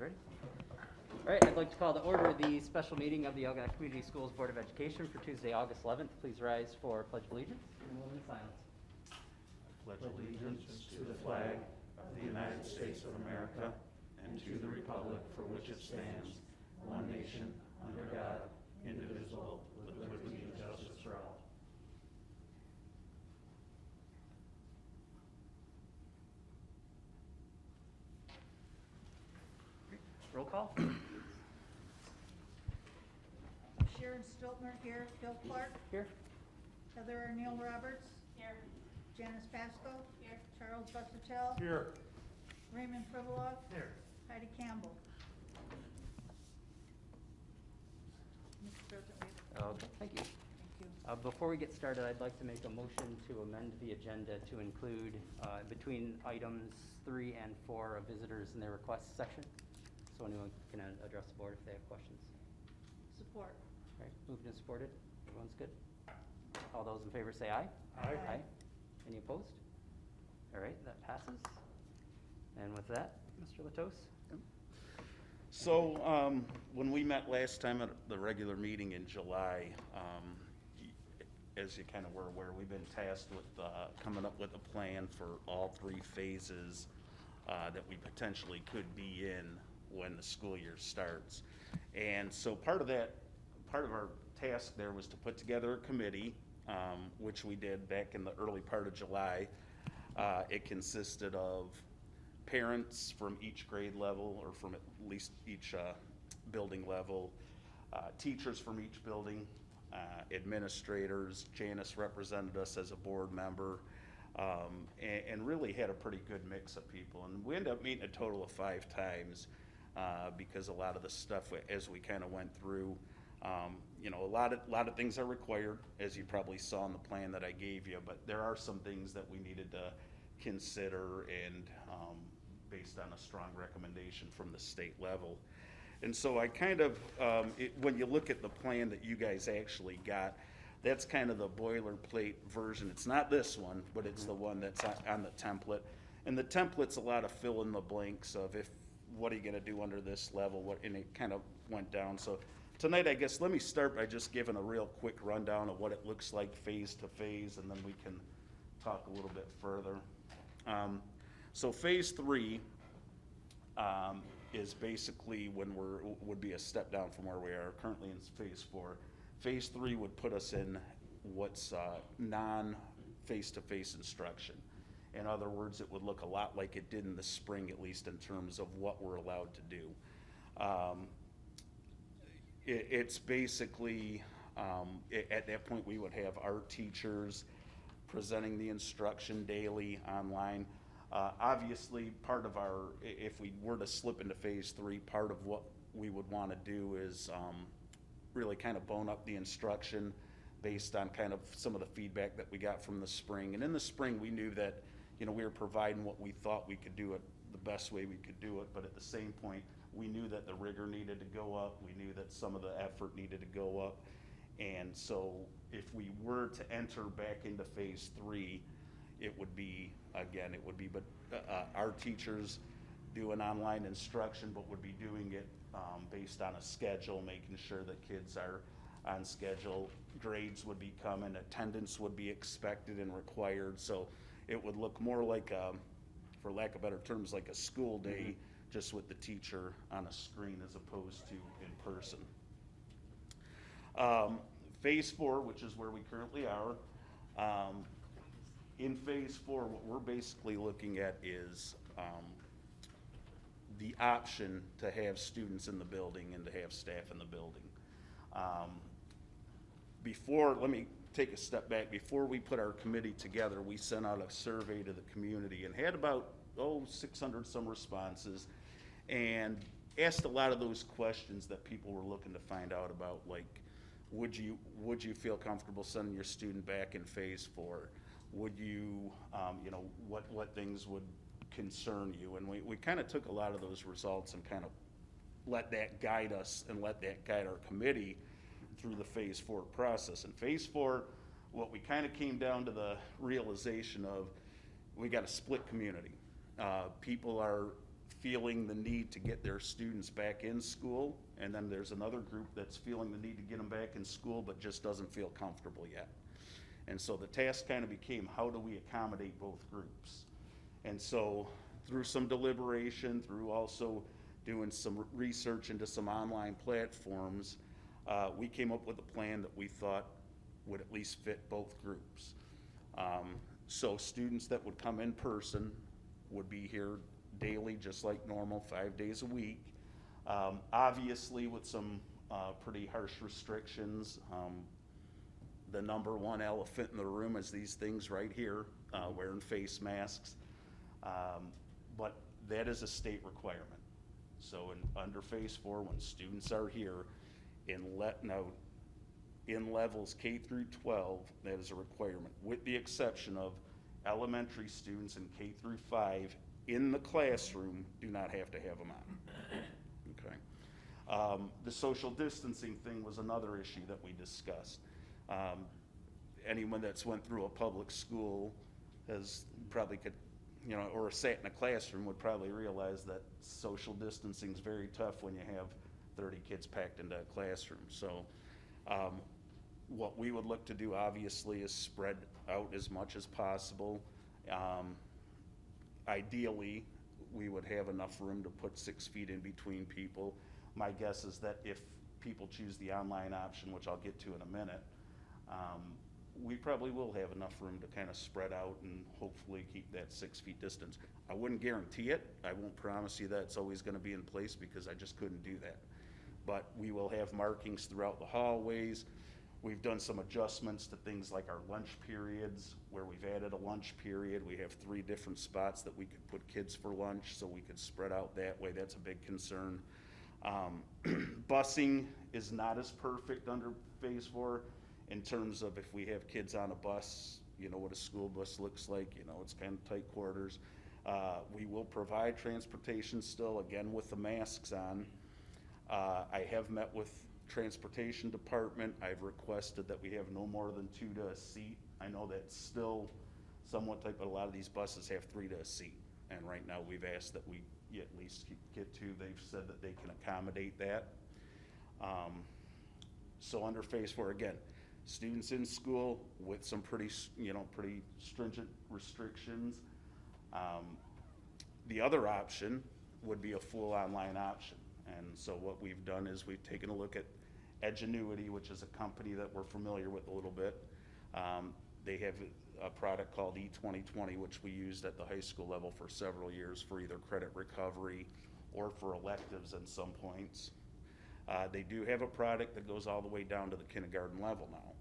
ready? All right, I'd like to call to order the special meeting of the Algona Community Schools Board of Education for Tuesday, August 11th. Please rise for Pledge of Allegiance and we'll in silence. Pledge allegiance to the flag of the United States of America and to the republic for which it stands, one nation, under God, indivisible, with liberty and justice for all. Roll call. Sharon Stiltner here. Phil Clark. Here. Heather Neal Roberts. Here. Janice Pasco. Here. Charles Bustertel. Here. Raymond Privilov. Here. Heidi Campbell. Mr. President, we have Okay, thank you. thank you. Before we get started, I'd like to make a motion to amend the agenda to include between items 3 and 4 a visitors and their requests section. So anyone can address the board if they have questions. Support. All right, moved and supported. Everyone's good? All those in favor say aye. Aye. Aye. Any opposed? All right, that passes. And with that, Mr. Latos? So when we met last time at the regular meeting in July, as you kind of were aware, we've been tasked with coming up with a plan for all 3 phases that we potentially could be in when the school year starts. And so part of our task there was to put together a committee, which we did back in the early part of July. It consisted of parents from each grade level, or from at least each building level, teachers from each building, administrators. Janice represented us as a board member, and really had a pretty good mix of people. And we ended up meeting a total of 5 times because a lot of the stuff, as we kind of went through, a lot of things are required, as you probably saw in the plan that I gave you, but there are some things that we needed to consider, and based on a strong recommendation from the state level. And so I kind of, when you look at the plan that you guys actually got, that's kind of the boilerplate version. It's not this one, but it's the one that's on the template. And the template's a lot of fill in the blanks of what are you gonna do under this level, and it kind of went down. So tonight, I guess, let me start by just giving a real quick rundown of what it looks like phase to phase, and then we can talk a little bit further. So phase 3 is basically would be a step down from where we are currently in phase 4. Phase 3 would put us in what's non-face-to-face instruction. In other words, it would look a lot like it did in the spring, at least in terms of what we're allowed to do. It's basically, at that point, we would have our teachers presenting the instruction daily online. Obviously, part of if we were to slip into phase 3, part of what we would want to do is really kind of bone up the instruction based on kind of some of the feedback that we got from the spring. And in the spring, we knew that, we were providing what we thought we could do it the best way we could do it, but at the same point, we knew that the rigor needed to go up. We knew that some of the effort needed to go up. And so if we were to enter back into phase 3, it would be, our teachers doing online instruction, but would be doing it based on a schedule, making sure that kids are on schedule. Grades would be coming, attendance would be expected and required. So it would look more like, for lack of better terms, like a school day, just with the teacher on a screen as opposed to in person. Phase 4, which is where we currently are, in phase 4, what we're basically looking at is the option to have students in the building and to have staff in the building. Let me take a step back. Before we put our committee together, we sent out a survey to the community and had about 600 some responses, and asked a lot of those questions that people were looking to find out about, like, would you feel comfortable sending your student back in phase 4? Would you, what things would concern you? And we kind of took a lot of those results and kind of let that guide us and let that guide our committee through the phase 4 process. In phase 4, what we kind of came down to the realization of, we got a split community. People are feeling the need to get their students back in school, and then there's another group that's feeling the need to get them back in school but just doesn't feel comfortable yet. And so the task kind of became, how do we accommodate both groups? And so through some deliberation, through also doing some research into some online platforms, we came up with a plan that we thought would at least fit both groups. So students that would come in person would be here daily, just like normal, 5 days a week. Obviously with some pretty harsh restrictions. The number one elephant in the room is these things right here, wearing face masks. But that is a state requirement. So under phase 4, when students are here, in levels K through 12, that is a requirement, with the exception of elementary students in K through 5 in the classroom do not have to have them on. Okay. The social distancing thing was another issue that we discussed. Anyone that's went through a public school has probably could, you know, or sat in a classroom would probably realize that social distancing is very tough when you have 30 kids packed into a classroom. So what we would look to do obviously is spread out as much as possible. Ideally, we would have enough room to put 6 feet in between people. My guess is that if people choose the online option, which I'll get to in a minute, we probably will have enough room to kind of spread out and hopefully keep that 6 feet distance. I wouldn't guarantee it. I won't promise you that it's always going to be in place because I just couldn't do that. But we will have markings throughout the hallways. We've done some adjustments to things like our lunch periods, where we've added a lunch period. We have 3 different spots that we could put kids for lunch so we could spread out that way. That's a big concern. Busing is not as perfect under phase 4 in terms of if we have kids on a bus, you know what a school bus looks like, you know, it's kind of tight quarters. We will provide transportation still, again, with the masks on. I have met with transportation department. I've requested that we have no more than 2 to a seat. I know that's still somewhat tight, but a lot of these buses have 3 to a seat. And right now we've asked that we at least get 2. They've said that they can accommodate that. So under phase 4, again, students in school with some pretty stringent restrictions. The other option would be a full online option. And so what we've done is we've taken a look at Edgenuity, which is a company that we're familiar with a little bit. They have a product called E2020, which we used at the high school level for several years for either credit recovery or for electives at some points. They do have a product that goes all the way down to the kindergarten level now.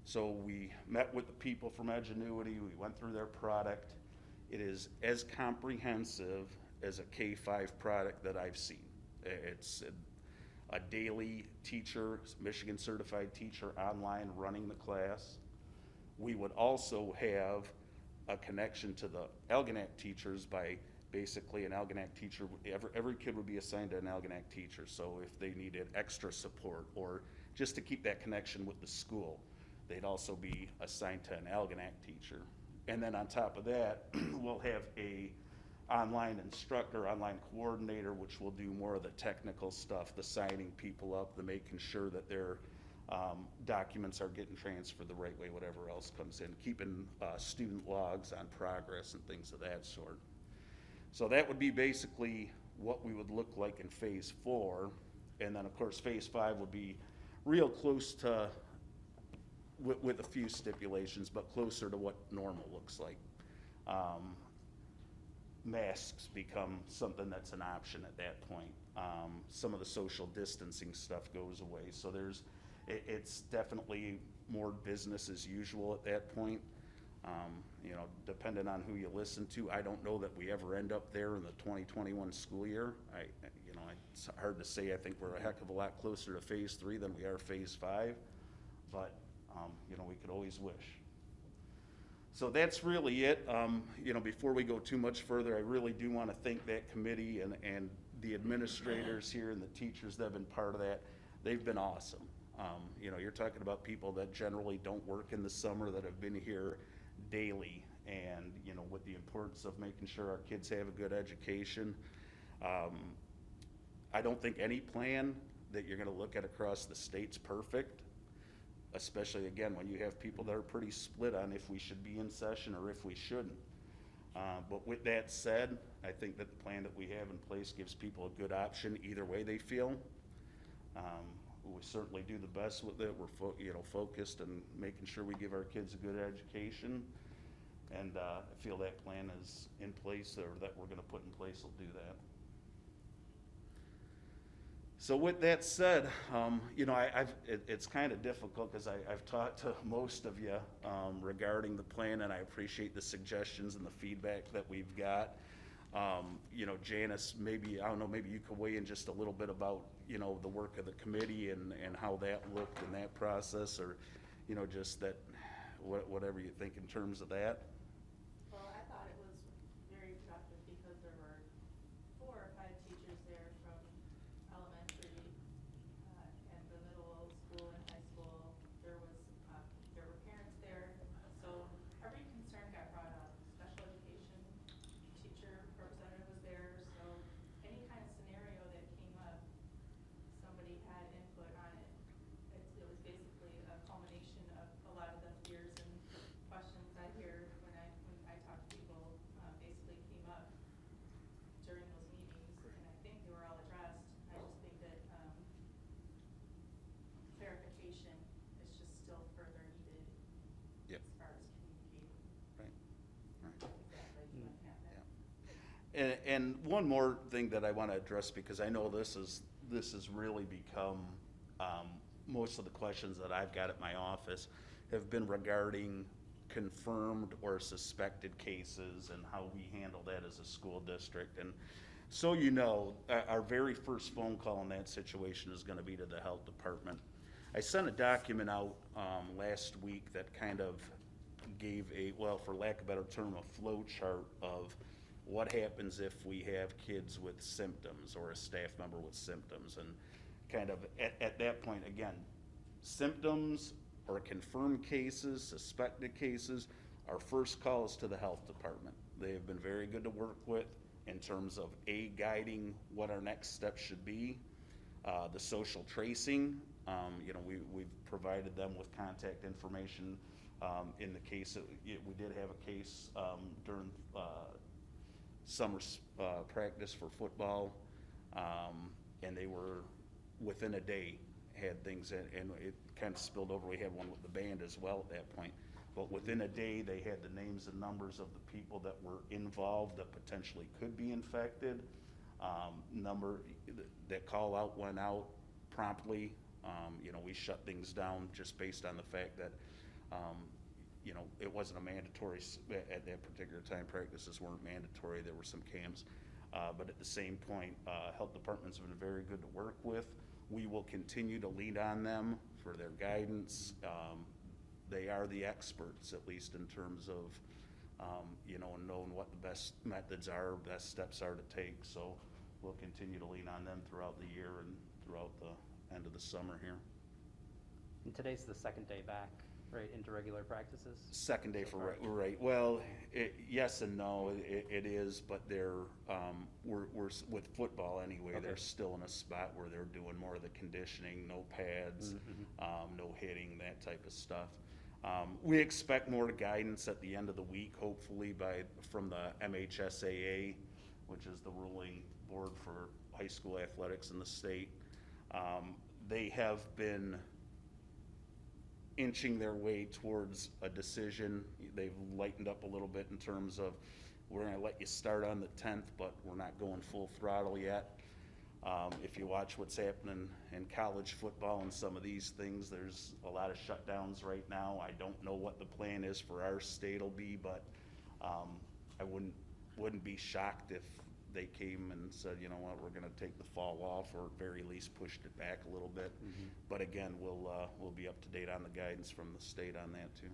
So we met with the people from Edgenuity, we went through their product. It is as comprehensive as a K-5 product that I've seen. It's a daily teacher, Michigan certified teacher online running the class. We would also have a connection to the Algonac teachers by basically an Algonac teacher. Every kid would be assigned to an Algonac teacher. So if they needed extra support or just to keep that connection with the school, they'd also be assigned to an Algonac teacher. And then on top of that, we'll have a online instructor, online coordinator, which will do more of the technical stuff, the signing people up, the making sure that their documents are getting transferred the right way, whatever else comes in, keeping student logs on progress and things of that sort. So that would be basically what we would look like in phase 4. And then of course phase 5 would be real close to, with a few stipulations, but closer to what normal looks like. Masks become something that's an option at that point. Some of the social distancing stuff goes away. So it's definitely more business as usual at that point. You know, depending on who you listen to, I don't know that we ever end up there in the 2021 school year. You know, it's hard to say. I think we're a heck of a lot closer to phase 3 than we are phase 5, but you know, we could always wish. So that's really it. You know, before we go too much further, I really do want to thank that committee and the administrators here and the teachers that have been part of that. They've been awesome. You know, you're talking about people that generally don't work in the summer that have been here daily, and you know, with the importance of making sure our kids have a good education. I don't think any plan that you're gonna look at across the state's perfect, especially again, when you have people that are pretty split on if we should be in session or if we shouldn't. But with that said, I think that the plan that we have in place gives people a good option either way they feel. We certainly do the best with it. We're focused and making sure we give our kids a good education. And I feel that plan is in place, or that we're gonna put in place will do that. So with that said, it's kind of difficult because I've talked to most of you regarding the plan, and I appreciate the suggestions and the feedback that we've got. Janice, maybe, I don't know, maybe you could weigh in just a little bit about, the work of the committee and how that looked in that process, or, just that, whatever you think in terms of that. Well, I thought it was very productive because there were 4 or 5 teachers there from elementary and the middle school and high school. There were parents there, so every concern got brought up. Special education teacher representative was there, so any kind of scenario that came up, somebody had input on it. It was basically a culmination of a lot of the fears and questions I hear when I talk to people, basically came up during those meetings, and I think they were all addressed. I just think that clarification is just still further needed. Yep. As far as communicating Right. exactly what happened. And one more thing that I want to address, because I know this has really become, most of the questions that I've got at my office have been regarding confirmed or suspected cases and how we handle that as a school district. And so our very first phone call in that situation is going to be to the health department. I sent a document out last week that kind of gave for lack of a better term, a flow chart of what happens if we have kids with symptoms or a staff member with symptoms. And kind of at that point, again, symptoms or confirmed cases, suspected cases, our first call is to the health department. They have been very good to work with in terms of guiding what our next steps should be. The social tracing, we've provided them with contact information. In the case that we did have a case during summer practice for football, and they were within a day had things and it kind of spilled over. We had one with the band as well at that point, but within a day they had the names and numbers of the people that were involved that potentially could be infected. That call out went out promptly. We shut things down just based on the fact that it wasn't a mandatory at that particular time. Practices weren't mandatory. There were some camps, but at the same point, health departments have been very good to work with. We will continue to lean on them for their guidance. They are the experts, at least in terms of knowing what the best methods are, best steps are to take. So we'll continue to lean on them throughout the year and throughout the end of the summer here. And today's the second day back, right, into regular practices? Second day So for, far. right, well, yes and no, it is, but we're with football anyway, Okay. they're still in a spot where they're doing more of the conditioning, no pads, no hitting, that type of stuff. We expect more guidance at the end of the week, hopefully from the MHSAA, which is the ruling board for high school athletics in the state. They have been inching their way towards a decision. They've lightened up a little bit in terms of, we're going to let you start on the 10th, but we're not going full throttle yet. If you watch what's happening in college football and some of these things, there's a lot of shutdowns right now. I don't know what the plan is for our state will be, but I wouldn't be shocked if they came and said, you know what, we're going to take the fall off, or at very least pushed it back a little bit. But again, we'll be up to date on the guidance from the state on that too.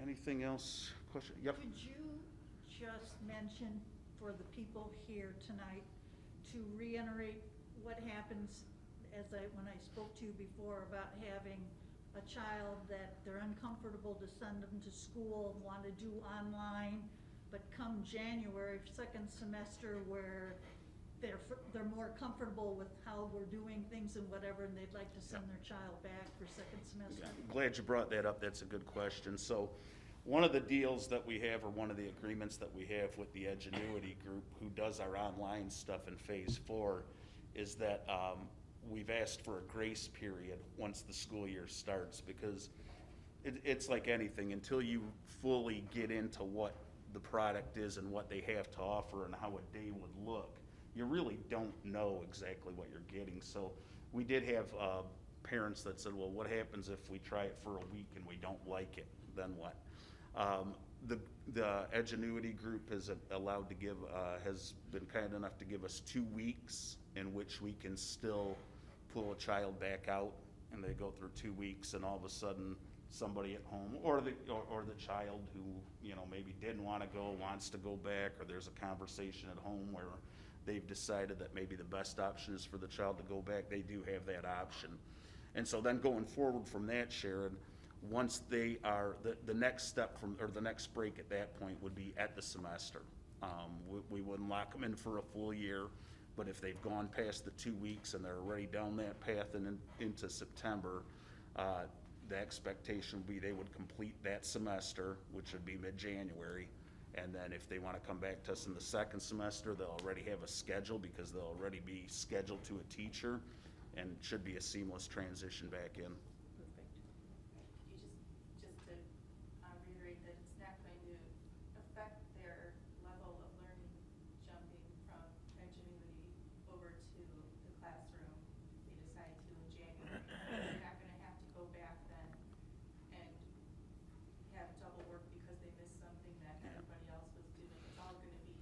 Anything else? Question? Yep. Could you just mention for the people here tonight to reiterate what happens when I spoke to you before about having a child that they're uncomfortable to send them to school, want to do online, come January, second semester, where they're more comfortable with how we're doing things and whatever, and they'd like to send their child back for second semester? Yeah, I'm glad you brought that up. That's a good question. So one of the deals that we have, or one of the agreements that we have with the Edgenuity group, who does our online stuff in phase 4, is that we've asked for a grace period once the school year starts, because it's like anything, until you fully get into what the product is and what they have to offer and how a day would look, you really don't know exactly what you're getting. So we did have parents that said, well, what happens if we try it for a week and we don't like it? Then what? The Edgenuity group is allowed to give, has been kind enough to give us 2 weeks in which we can still pull a child back out, and they go through 2 weeks, and all of a sudden somebody at home, or the child who, you know, maybe didn't want to go, wants to go back, or there's a conversation at home where they've decided that maybe the best option is for the child to go back, they do have that option. And so then going forward from that, Sharon, once they are, the next step from, or the next break at that point would be at the semester. We wouldn't lock them in for a full year, but if they've gone past the 2 weeks and they're already down that path and into September, the expectation would be they would complete that semester, which would be mid-January. And then if they want to come back to us in the second semester, they'll already have a schedule, because they'll already be scheduled to a teacher, and it should be a seamless transition back in. Perfect. Could you just to reiterate that it's not going to affect their level of learning jumping from Edgenuity over to the classroom if they decide to in January? They're not gonna have to go back then and have double work because they missed something that everybody else was doing. It's all gonna be.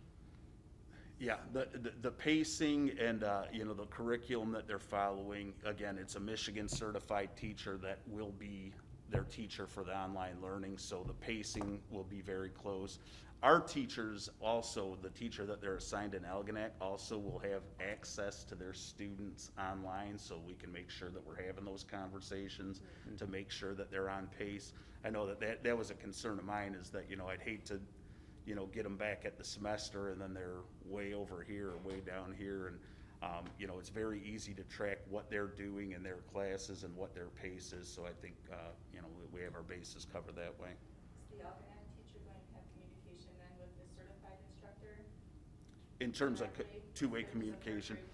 Yeah, the pacing and, you know, the curriculum that they're following, again, it's a Michigan certified teacher that will be their teacher for the online learning, so the pacing will be very close. Our teachers also, the teacher that they're assigned in Algonac also will have access to their students online, so we can make sure that we're having those conversations to make sure that they're on pace. I know that was a concern of mine, is that, you know, I'd hate to, you know, get them back at the semester and then they're way over here or way down here. And, you know, it's very easy to track what they're doing in their classes and what their pace is. So I think, you know, we have our bases covered that way. Is the Algonac teacher going to have communication then with the certified instructor? In terms of directly? two-way In terms of communication. third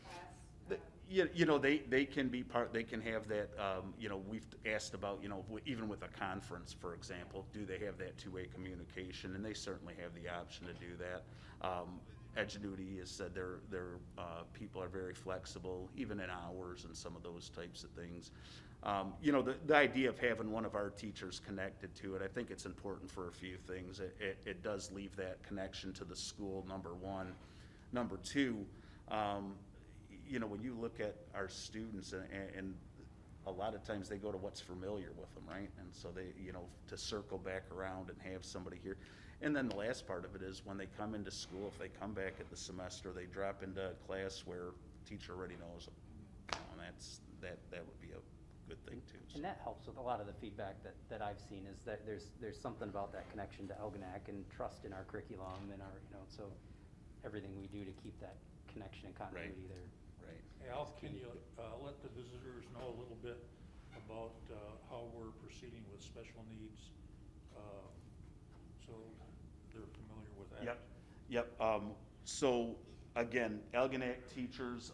grade class, You know, they can be part, they can have that, you know, we've asked about, you know, even with a conference, for example, do they have that two-way communication? And they certainly have the option to do that. Edgenuity has said their people are very flexible, even in hours and some of those types of things. You know, the idea of having one of our teachers connected to it, I think it's important for a few things. It does leave that connection to the school, number one. Number two, you know, when you look at our students, and a lot of times they go to what's familiar with them, right? And so they, you know, to circle back around and have somebody here. And then the last part of it is when they come into school, if they come back at the semester, they drop into a class where the teacher already knows them. You know, and that would be a good thing too. So. And that helps with a lot of the feedback that I've seen, is that there's something about that connection to Algonac and trust in our curriculum and our, you know, so everything we do to keep that connection and continuity there. Right. Al, can you let the visitors know a little bit about how we're proceeding with special needs, so they're familiar with that? Yep. So again, Algonac teachers,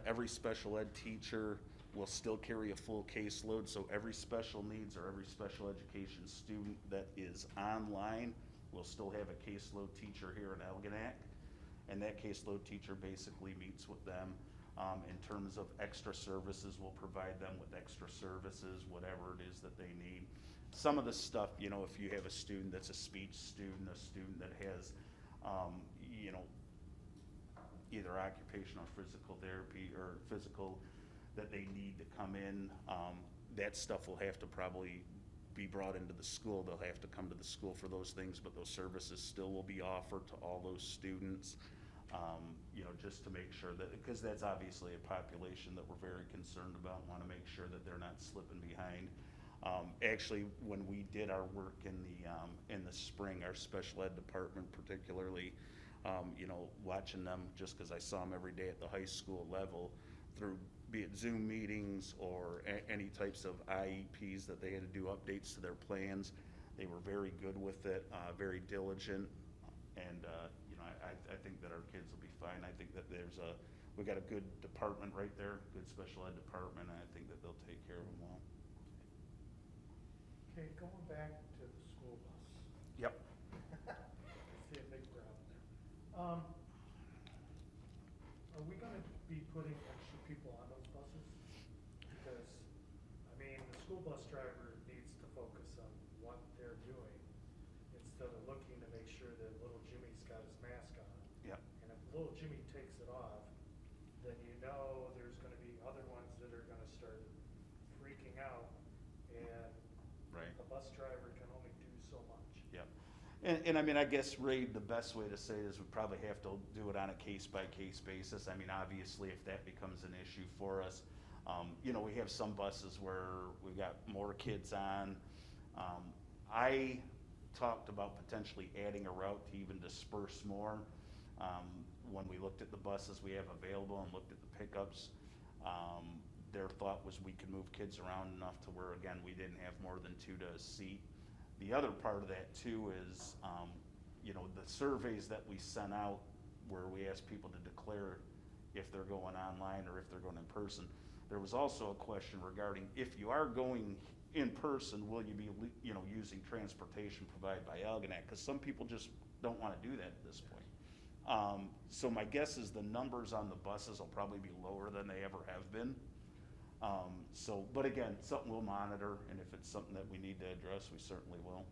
every special ed teacher will still carry a full caseload. So every special needs or every special education student that is online will still have a caseload teacher here in Algonac. And that caseload teacher basically meets with them. In terms of extra services, we'll provide them with extra services, whatever it is that they need. Some of the stuff, you know, if you have a student that's a speech student, a student that has, you know, either occupational or physical therapy or physical that they need to come in, that stuff will have to probably be brought into the school. They'll have to come to the school for those things, but those services still will be offered to all those students. You know, just to make sure that, because that's obviously a population that we're very concerned about, want to make sure that they're not slipping behind. Actually, when we did our work in the spring, our special ed department particularly You know, watching them, just because I saw them every day at the high school level, through be it Zoom meetings or any types of IEPs that they had to do updates to their plans. They were very good with it, very diligent, and you know, I think that our kids will be fine. I think that we got a good department right there, good special ed department, and I think that they'll take care of them well. Okay, going back to the school bus. Yep. I see a big problem there. Are we gonna be putting extra people on those buses? Because, I mean, the school bus driver needs to focus on what they're doing instead of looking to make sure that little Jimmy's got his mask on. Yep. And if little Jimmy takes it off, then you know there's gonna be other ones that are gonna start freaking out, and Right. a bus driver can only do so much. Yep. And I mean, I guess, Ray, the best way to say it is we probably have to do it on a case-by-case basis. I mean, obviously, if that becomes an issue for us, you know, we have some buses where we've got more kids on. I talked about potentially adding a route to even disperse more. When we looked at the buses we have available and looked at the pickups, their thought was we could move kids around enough to where, again, we didn't have more than 2 to a seat. The other part of that too is, you know, the surveys that we sent out where we asked people to declare if they're going online or if they're going in person. There was also a question regarding if you are going in person, will you be, you know, using transportation provided by Algonac? Because some people just don't want to do that at this point. So my guess is the numbers on the buses will probably be lower than they ever have been. But again, something we'll monitor, and if it's something that we need to address, we certainly will.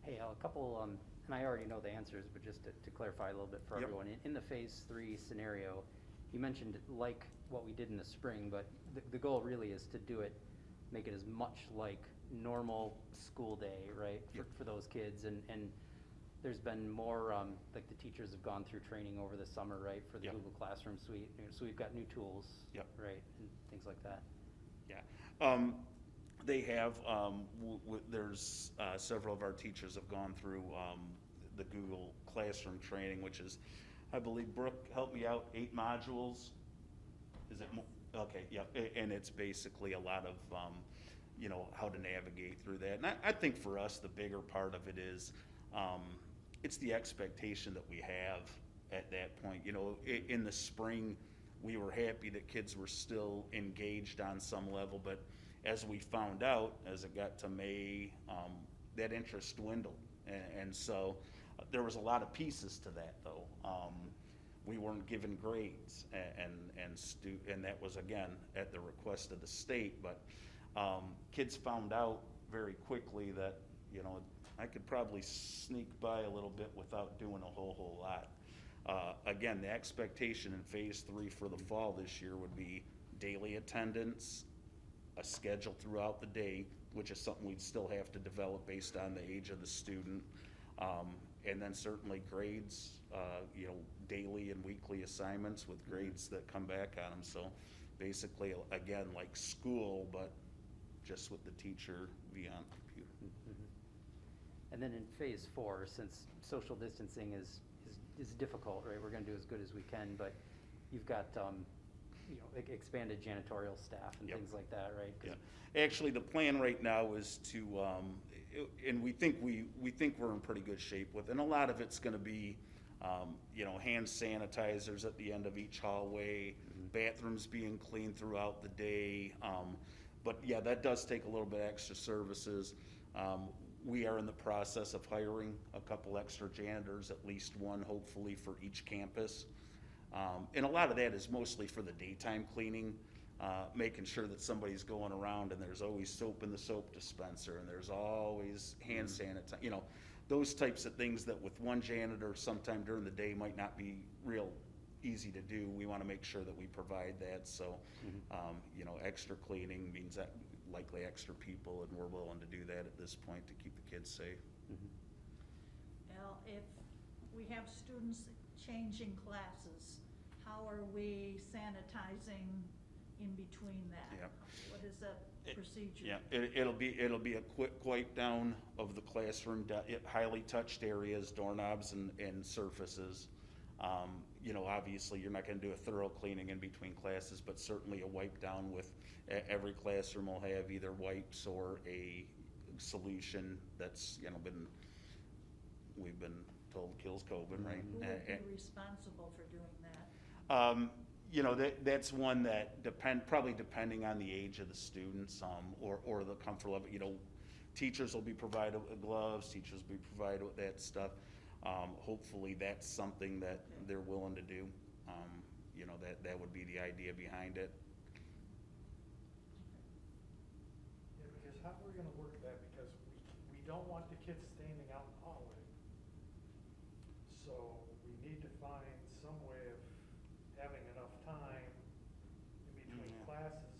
Hey, Al, a couple, and I already know the answers, but just to clarify a little bit for Yep. everyone. In the phase 3 scenario, you mentioned like what we did in the spring, but the goal really is to do it, make it as much like normal school day, right? Yep. For those kids, and there's been more, like the teachers have gone through training over the summer, right? For the Yep. Google Classroom suite, so we've got new tools. Yep. Right, and things like that. Yeah. They have, there's several of our teachers have gone through the Google Classroom training, which is, I believe, Brooke, help me out, 8 modules? Is it, okay, yeah, and it's basically a lot of, you know, how to navigate through that. And I think for us, the bigger part of it is, it's the expectation that we have at that point. You know, in the spring, we were happy that kids were still engaged on some level, but as we found out, as it got to May, that interest dwindled. And so there was a lot of pieces to that, though. We weren't given grades, and that was, again, at the request of the state, but kids found out very quickly that, you know, I could probably sneak by a little bit without doing a whole lot. Again, the expectation in phase 3 for the fall this year would be daily attendance, a schedule throughout the day, which is something we'd still have to develop based on the age of the student, and then certainly grades, you know, daily and weekly assignments with grades that come back on them. So basically, again, like school, but just with the teacher via on computer. Mhm. And then in phase 4, since social distancing is difficult, right? We're gonna do as good as we can, but you've got, you know, expanded janitorial staff and Yep. things like that, right? Yeah, actually, the plan right now is to, and we think we're in pretty good shape with, and a lot of it's gonna be, you know, hand sanitizers at the end of each hallway, bathrooms being cleaned throughout the day. But yeah, that does take a little bit extra services. We are in the process of hiring a couple extra janitors, at least one hopefully for each campus. And a lot of that is mostly for the daytime cleaning, making sure that somebody's going around and there's always soap in the soap dispenser and there's always hand sanitizer, you know, those types of things that with one janitor sometime during the day might not be real easy to do. We want to make sure that we provide that. So, you know, extra cleaning means that likely extra people, and we're willing to do that at this point to keep the kids safe. Well, if we have students changing classes, how are we sanitizing in between that? Yep. What is that procedure? Yeah, it'll be a quick wipe down of the classroom, highly touched areas, doorknobs and surfaces. You know, obviously, you're not gonna do a thorough cleaning in between classes, but certainly a wipe down with, every classroom will have either wipes or a solution that's, you know, we've been told kills COVID, right? Who would be responsible for doing that? You know, that's one that probably depending on the age of the students, or the comfort level, you know, teachers will be provided with gloves, teachers will be provided with that stuff. Hopefully that's something that they're willing to do. You know, that would be the idea behind it. Yeah, because how we're gonna work that, because we don't want the kids standing out in the hallway. So we need to find some way of having enough time in between Yeah. classes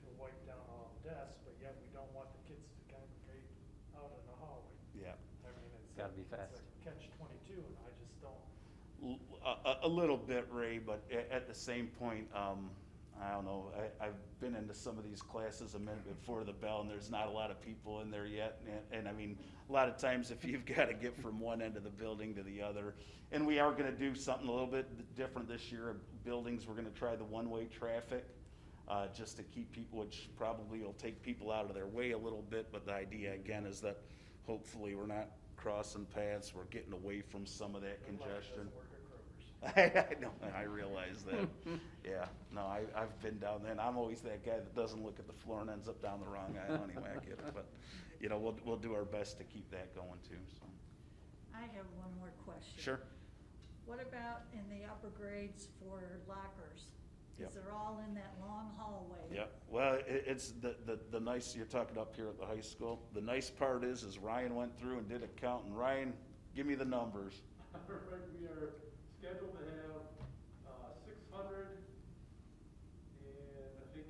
to wipe down all the desks, but yet we don't want the kids to congregate out in the hallway. Yeah. I mean, it's. Gotta be fast. It's a catch-22, and I just don't. A little bit, Ray, but at the same point, I don't know, I've been into some of these classes a minute before the bell, and there's not a lot of people in there yet, and I mean, a lot of times if you've gotta get from one end of the building to the other, and we are gonna do something a little bit different this year, buildings, we're gonna try the one-way traffic, just to keep people, which probably will take people out of their way a little bit, but the idea again is that hopefully we're not crossing paths, we're getting away from some of that Red light congestion. doesn't work at Kroger's. I know, I realize that. Yeah, no, I've been down there, and I'm always that guy that doesn't look at the floor and ends up down the wrong aisle anyway, I get it. But, you know, we'll do our best to keep that going too, so. I have one more question. Sure. What about in the upper grades for lockers? Yep. Because they're all in that long hallway. Yeah, well, it's the nice, you're talking up here at the high school, the nice part is Ryan went through and did a count, and Ryan, give me the numbers. We are scheduled to have 600 and I think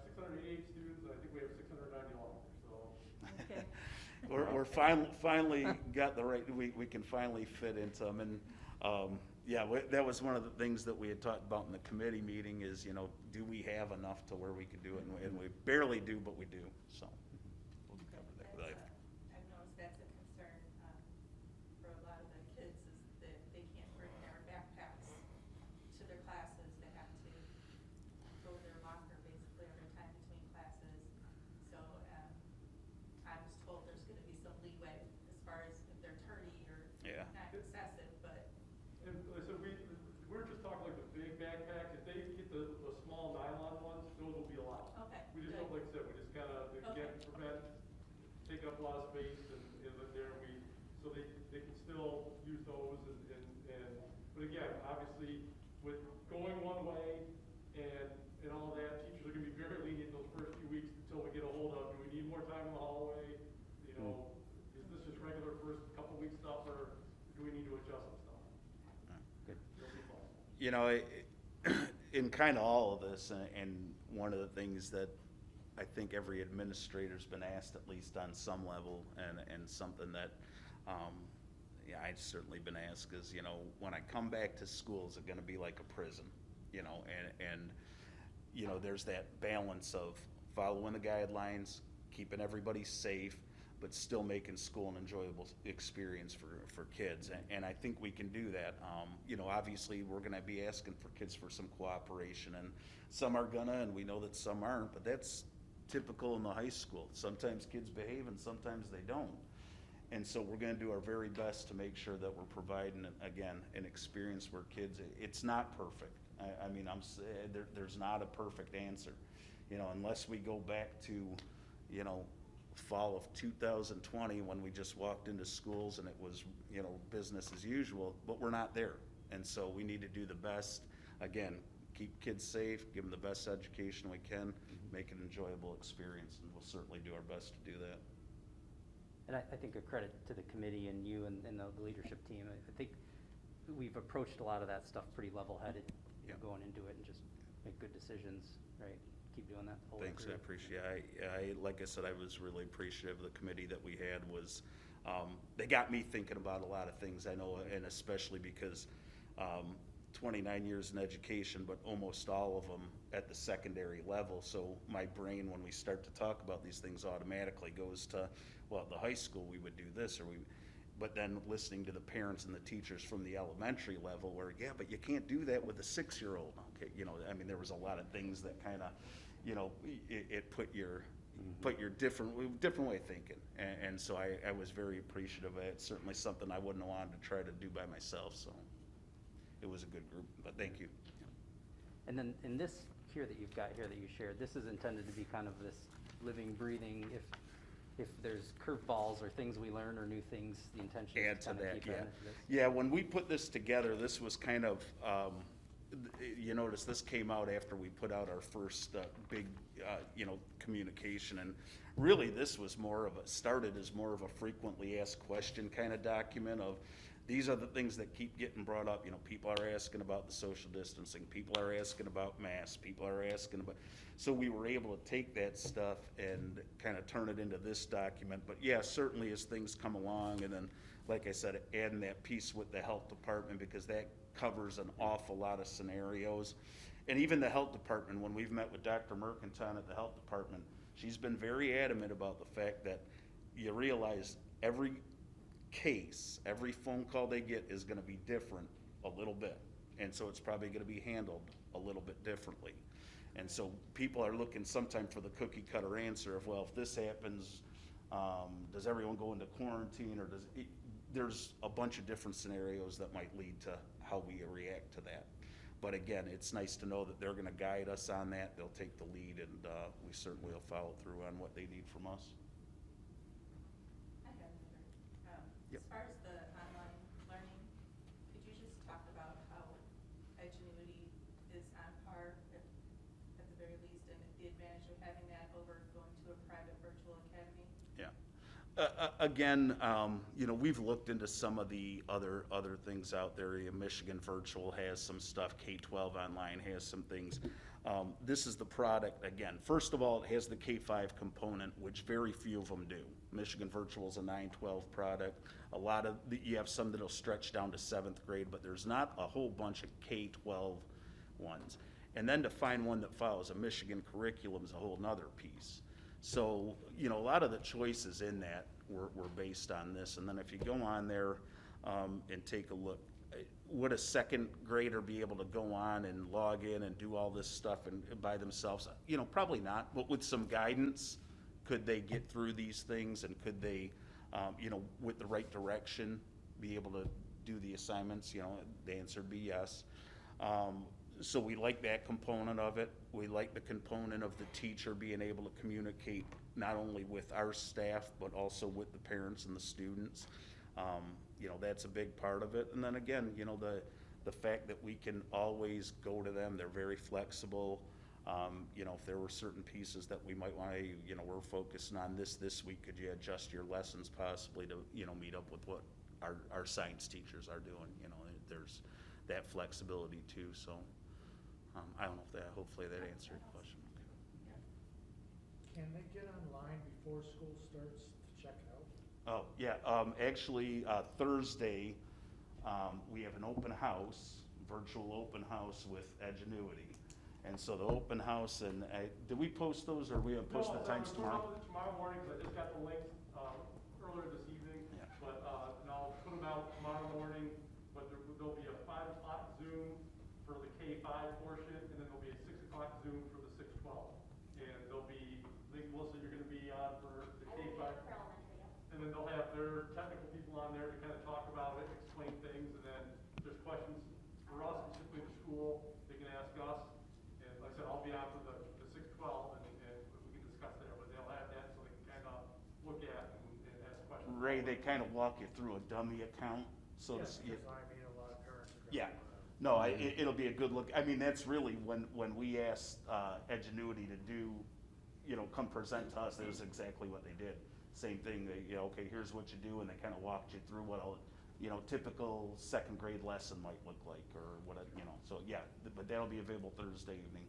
608 students, and I think we have 690 lockers, so. Okay. We're finally got the right, we can finally fit into them, and, yeah, that was one of the things that we had talked about in the committee meeting is, you know, do we have enough to where we could do it, and we barely do, but we do, so. We'll cover that with Ivy. I've noticed that's a concern, for a lot of the kids is that they can't bring their backpacks to their classes. They have to go to their locker basically every time between classes. So, I was told there's gonna be some leeway as far as if they're tardy or Yeah. not excessive, but And so we're just talking like the big backpacks, if they get the small nylon ones, those will be allowed. okay, We just good. don't, like I said, we just kinda, Okay. take up a lot of space and there so they can still use those but again, obviously, with going one way and all that, teachers are gonna be very lenient those first few weeks until we get a hold of, do we need more time in the hallway? You know, is this just regular first couple weeks stuff, or do we need to adjust some stuff? Good. It'll be fun. You know, in kind of all of this, and one of the things that I think every administrator's been asked, at least on some level, and something that, yeah, I've certainly been asked is, you know, when I come back to school, is it gonna be like a prison? You know, and you know, there's that balance of following the guidelines, keeping everybody safe, but still making school an enjoyable experience for kids, and I think we can do that. You know, obviously, we're gonna be asking for kids for some cooperation, and some are gonna, and we know that some aren't, but that's typical in the high school. Sometimes kids behave and sometimes they don't. And so we're gonna do our very best to make sure that we're providing, again, an experience where kids, it's not perfect. I mean, there's not a perfect answer. You know, unless we go back to, you know, fall of 2020 when we just walked into schools and it was, you know, business as usual, but we're not there. And so we need to do the best, again, keep kids safe, give them the best education we can, make an enjoyable experience, and we'll certainly do our best to do that. And I think a credit to the committee and you and the leadership team. I think we've approached a lot of that stuff pretty level-headed, you know, Yeah. going into it and just make good decisions, right? Keep doing that the whole way Thanks, I through. appreciate it. Like I said, I was really appreciative of the committee that we had was, they got me thinking about a lot of things I know, and especially because, 29 years in education, but almost all of them at the secondary level. So my brain, when we start to talk about these things, automatically goes to, well, at the high school we would do this, but then listening to the parents and the teachers from the elementary level where, yeah, but you can't do that with a 6-year-old. Okay, I mean, there was a lot of things that kind of, it put your different way of thinking. And so I was very appreciative of it. It's certainly something I wouldn't have wanted to try to do by myself, so it was a good group, but thank you. And then in this here that you've got here that you shared, this is intended to be kind of this living, breathing, if there's curveballs or things we learn or new things, the intention Add is to to kind of that, keep yeah. adding to this. Yeah, when we put this together, this was kind of, you notice this came out after we put out our first big, communication. And really, this was started as more of a frequently asked question kind of document of, these are the things that keep getting brought up. People are asking about the social distancing. People are asking about masks. People are asking about, so we were able to take that stuff and kind of turn it into this document. But yeah, certainly as things come along, and then, like I said, adding that piece with the health department, because that covers an awful lot of scenarios. And even the health department, when we've met with Dr. Mercantile at the health department, she's been very adamant about the fact that you realize every case, every phone call they get is going to be different a little bit. And so it's probably going to be handled a little bit differently. And so people are looking sometime for the cookie cutter answer of, well, if this happens, does everyone go into quarantine, or there's a bunch of different scenarios that might lead to how we react to that. But again, it's nice to know that they're going to guide us on that. They'll take the lead, and we certainly will follow through on what they need from us. I have another. Yep. As far as the online learning, could you just talk about how Edgenuity is on par, at the very least, and the advantage of having that over going to a private virtual academy? Yeah. Again, we've looked into some of the other things out there. Michigan Virtual has some stuff. K-12 Online has some things. This is the product, again, first of all, it has the K-5 component, which very few of them do. Michigan Virtual is a 9-12 product. You have some that'll stretch down to 7th grade, but there's not a whole bunch of K-12 ones. And then to find one that follows a Michigan curriculum is a whole nother piece. So, a lot of the choices in that were based on this. And then if you go on there and take a look, would a 2nd grader be able to go on and log in and do all this stuff and by themselves? Probably not, but with some guidance, could they get through these things, and could they, with the right direction, be able to do the assignments? The answer would be yes. So we like that component of it. We like the component of the teacher being able to communicate not only with our staff, but also with the parents and the students. That's a big part of it. And then again, the fact that we can always go to them, they're very flexible. If there were certain pieces that we might want to, we're focusing on this week, could you adjust your lessons possibly to, meet up with what our science teachers are doing? There's that flexibility too. So I don't know if hopefully that answered your question. Can they get online before school starts to check out? Oh, yeah, actually, Thursday, we have an open house, virtual open house with Edgenuity. And so the open house, and did we post those, or we have post the times tomorrow? No, tomorrow morning, 'cause I just got the links earlier this evening. Yeah. But, and I'll put them out tomorrow morning, but there'll be a 5 o'clock Zoom for the K-5 portion, and then there'll be a 6 o'clock Zoom for the 6-12. And there'll be, I think, Melissa, you're gonna be on for the K-5. And then they'll have their technical people on there to kind of talk about it, explain things, and then if there's questions for us, specifically the school, they can ask us. And like I said, I'll be on for the 6-12, and we can discuss there, but they'll have that so they can kind of look at and ask questions. Ray, they kind of walk you through a dummy account, so to Yes, speak. because a lot of parents are going to. Yeah, no, it'll be a good look. I mean, that's really when we asked Edgenuity to do, come present to us, that was exactly what they did. Same thing, okay, here's what you do, and they kind of walked you through what a typical 2nd grade lesson might look like, or what, so yeah, but that'll be available Thursday evening.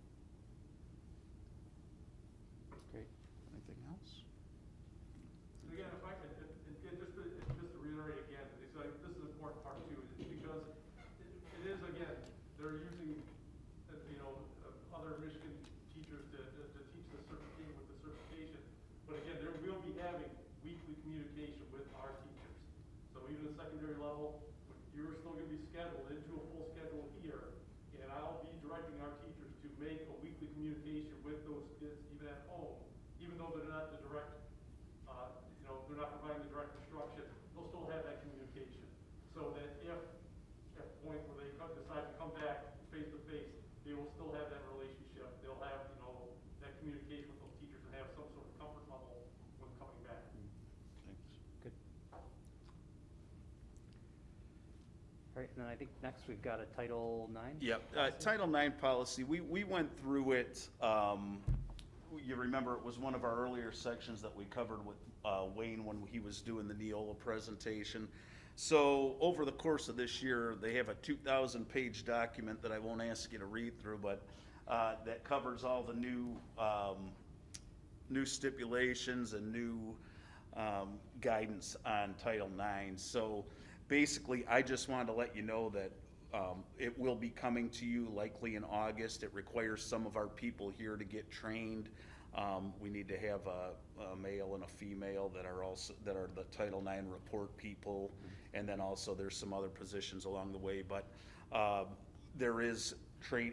Great. Anything else? And again, if I could, just to reiterate again, so this is an important part too, is because it is, again, elementary level, but you're still gonna be scheduled into a full schedule here, and I'll be directing our teachers to make a weekly communication with those kids even at home, even though they're not the direct, they're not providing the direct instruction, they'll still have that communication. So that if, at the point where they decide to come back face to face, they will still have that relationship. They'll have, that communication with those teachers and have some sort of comfort level when coming back. Thanks. Good. All right, and then I think next we've got a Title IX. Yep, policy. Title IX policy, we went through it, you remember it was one of our earlier sections that we covered with Wayne when he was doing the Neola presentation. So over the course of this year, they have a 2,000-page document that I won't ask you to read through, but that covers all the new stipulations and new guidance on Title IX. So basically, I just wanted to let you know that it will be coming to you likely in August. It requires some of our people here to get trained. We need to have a male and a female that are the Title IX report people, and then also there's some other positions along the way. But there is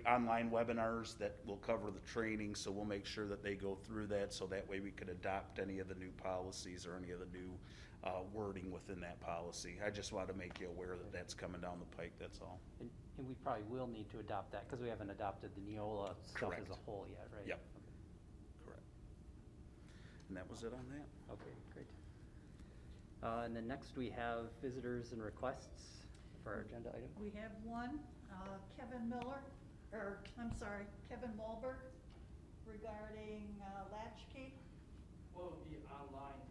online webinars that will cover the training, so we'll make sure that they go through that, so that way we could adopt any of the new policies or any of the new wording within that policy. I just wanted to make you aware that that's coming down the pike, that's all. And we probably will need to adopt that, because we haven't adopted the Neola stuff as Correct. a whole yet, right? Yep. Correct. And that was it on that. Okay, great. And then next we have visitors and requests for our agenda item. We have one, Kevin Mulber, regarding latchkey. Well, it would be online.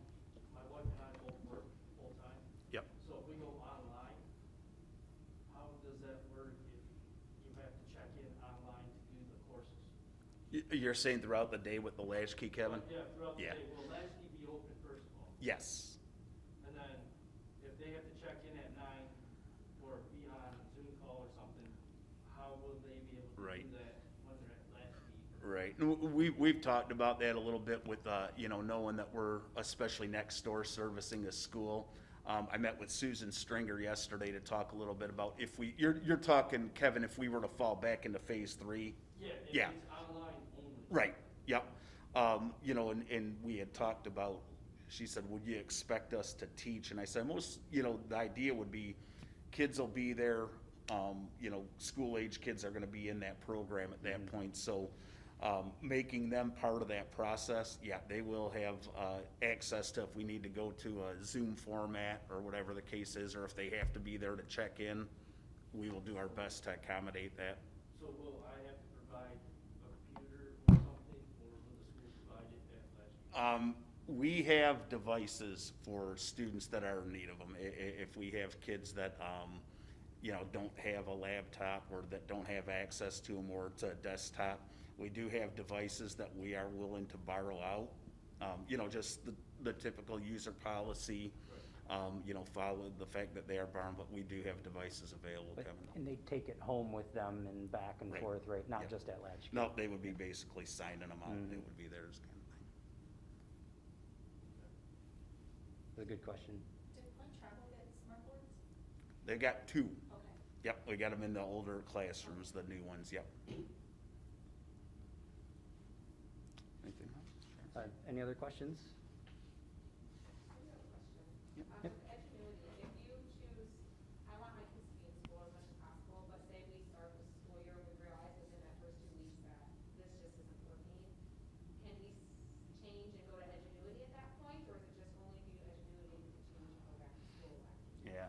My wife and I both work full-time. Yep. So if we go online, how does that work if you have to check in online to do the courses? You're saying throughout the day with the latchkey, Kevin? Yeah, throughout the Yeah. day. Will latchkey be open first of all? Yes. And then if they have to check in at 9 or be on Zoom call or something, how will they be able to Right. do that when they're at latchkey? Right. And we've talked about that a little bit with, knowing that we're especially next door servicing a school. I met with Susan Stringer yesterday to talk a little bit about you're talking, Kevin, if we were to fall back into phase 3. Yeah, if Yeah. it's online only. Right, yep. And we had talked about, she said, would you expect us to teach? And I said, the idea would be kids will be there, school age kids are gonna be in that program at that point. So making them part of that process, yeah, they will have access to, if we need to go to a Zoom format or whatever the case is, or if they have to be there to check in, we will do our best to accommodate that. So will I have to provide a computer or something, or will the school provide it at latchkey? We have devices for students that are in need of them. If we have kids that, don't have a laptop or that don't have access to them, or it's a desktop, we do have devices that we are willing to borrow out. Just the typical user policy, follow the fact that they are borrowed, but we do have devices available, But- Kevin. And they take it home with them and back and Right. forth, right? Not Yep. just at latchkey? No, they would be basically signing them out. They Mhm. would be theirs kind of thing. That's a good question. Did Point Travel get smart boards? They got 2. Okay. Yep, we got them in the older classrooms, the new ones, yep. Anything else? Any other questions? I do have a question. Yep. With Edgenuity, if you choose, I want my kids to be in school as much as possible, but say we start the school year and we realize within that first 2 weeks that this just isn't for me, can we change and go to Edgenuity at that point, or is it just only if you do Edgenuity you can change and go back to school after? Yeah,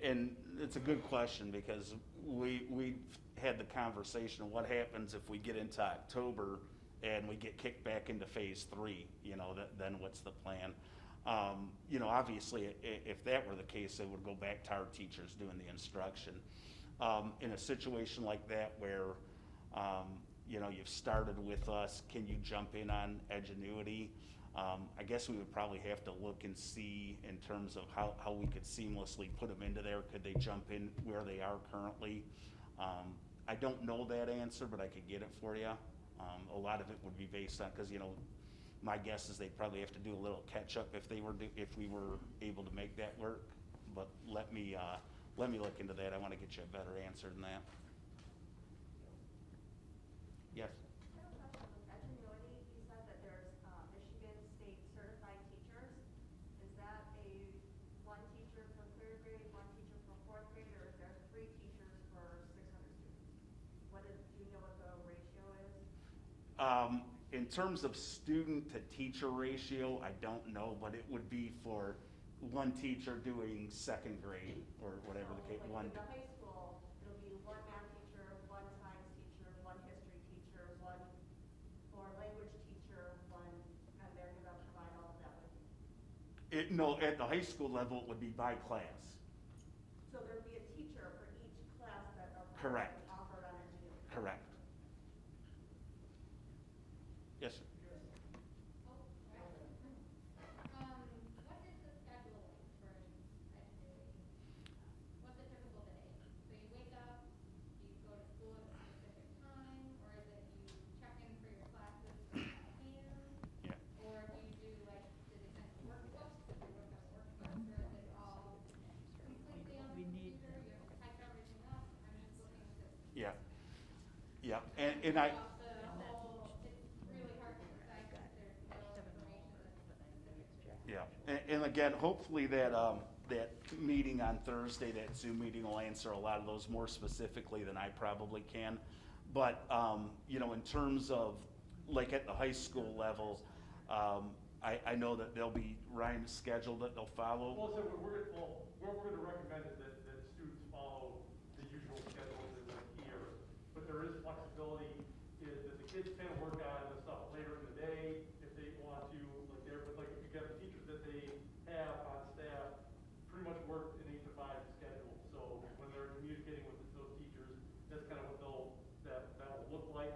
and it's a good question, because we had the conversation of what happens if we get into October and we get kicked back into phase 3, then what's the plan? Obviously, if that were the case, it would go back to our teachers doing the instruction. In a situation like that where, you've started with us, can you jump in on Edgenuity? I guess we would probably have to look and see in terms of how we could seamlessly put them into there. Could they jump in where they are currently? I don't know that answer, but I could get it for you. A lot of it would be based on, because, my guess is they'd probably have to do a little catch-up if we were able to make that work. but let me look into that. I want to get you a better answer than that. Yes? I have a question with Edgenuity. You said that there's Michigan State certified teachers. Is that one teacher for third grade, one teacher for fourth grade, or is there 3 teachers for 600 students? Do you know what the ratio is? In terms of student to teacher ratio, I don't know, but it would be for one teacher doing second grade or whatever the case. Like in the high school, it'll be one math teacher, one science teacher, one history teacher, one foreign language teacher, and they're gonna provide all of that with you. No, at the high school level, it would be by class. So there'd be a teacher for each class that are Correct. offered on Edgenuity. Correct. Yes, sir. What is the schedule like for Edgenuity? What's a typical day? So you wake up, do you go to school at a specific time, or is it you check in for your classes beforehand? Yeah. Or do you do like, do they send you workbooks, do you work on workbooks, or is it all completely on the computer, you have to type everything up? I'm just looking to. Yeah. Yeah, and I, Off the whole, it's really hard to decide because there's no information that's specific to. yeah, and again, hopefully that, that meeting on Thursday, that Zoom meeting will answer a lot of those more specifically than I probably can. But, you know, in terms of, like at the high school level, I know that there'll be Ryan's schedule that they'll follow. Well, so what we're gonna recommend is that students follow the usual schedules in the year, but there is flexibility, is that the kids can work on the stuff later in the day if they want to, like if you get the teachers that they have on staff, pretty much work an 8 to 5 schedule. So when they're communicating with those teachers, that's kind of what that will look like.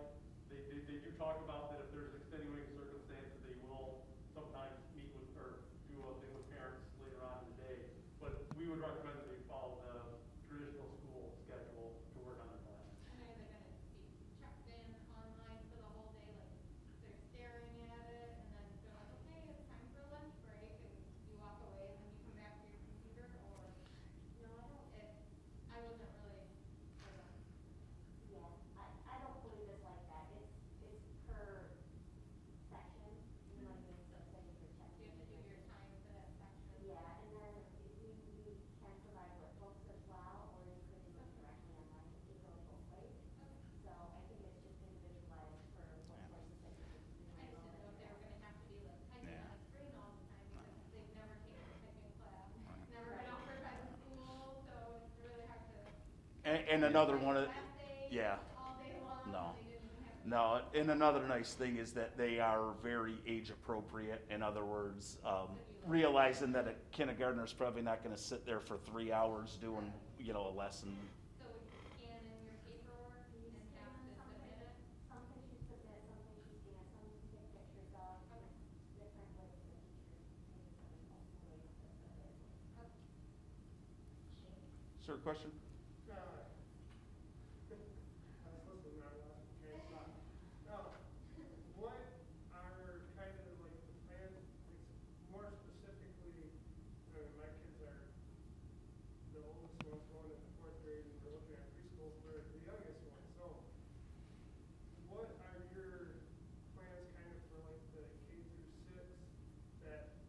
They do talk about that if there's extenuating circumstances, they will sometimes meet with, or do a thing with parents later on in the day. But we would recommend that they follow the traditional school schedule to work on their class. And are they gonna be checked in online for the whole day, like they're staring at it and then they're like, okay, it's time for lunch break, and you walk away and then you come back to your computer, or? No, I don't. I wasn't really, Yeah, I don't believe it's like that. It's per section, you know what I mean? So say if you're you checking. have to do your time for that section. Yeah, and then we can provide workbooks as well, or you could do it directly online. It could go both ways. So I think it's just individualized for what courses that you're doing. I just didn't know if they were gonna have to be like typing on a screen all the time, because they've never taken a typing class, never been offered by the school, so it's really hard to. And another one of, Class day yeah. all day long, No. they didn't even have. No, and another nice thing is that they are very age appropriate. In other words, realizing that a kindergartner's probably not gonna sit there for 3 hours doing, you know, a lesson. So would you scan in your paperwork and have to submit it? Some things you submit, some things you scan, some you take pictures of, different ways that teachers maybe some multiple ways to submit. Sir, question? What are kind of like the plans, more specifically, my kids are, the oldest one's going into 4th grade and we're looking at preschool for the youngest one, so what are your plans kind of for like the K through 6 that,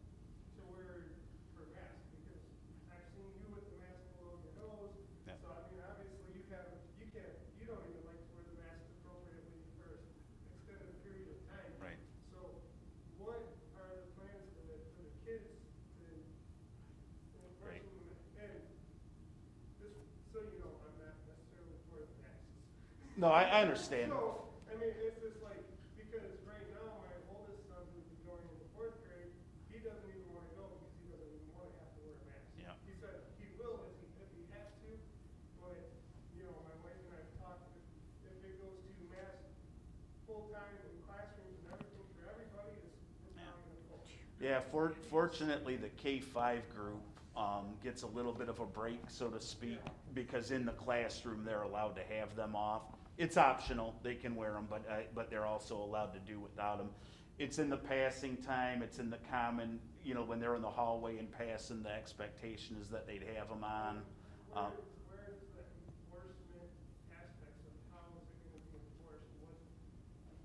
to wear for masks? Because I've seen you with the mask below your nose, Yeah. so I mean, obviously you don't even like to wear the mask appropriately for an extended period of time. Right. So what are the plans for the kids to, Right. and just so you know, I'm not necessarily for the masks. No, I understand. So, I mean, it's just like, because right now, my oldest son who's going into 4th grade, he doesn't even want to go because he doesn't even want to have to wear a mask. Yeah. He said he will if he has to, but, you know, my wife and I have talked, if it goes to mask full-time in classrooms and everything for everybody, it's probably gonna go. Yeah, fortunately, the K-5 group gets a little bit of a break, so to speak, because in the classroom, they're allowed to have them off. It's optional, they can wear them, but they're also allowed to do without them. It's in the passing time, it's in the common you know, when they're in the hallway and passing, the expectation is that they'd have them on. Where's the enforcement aspects of how is it gonna be enforced?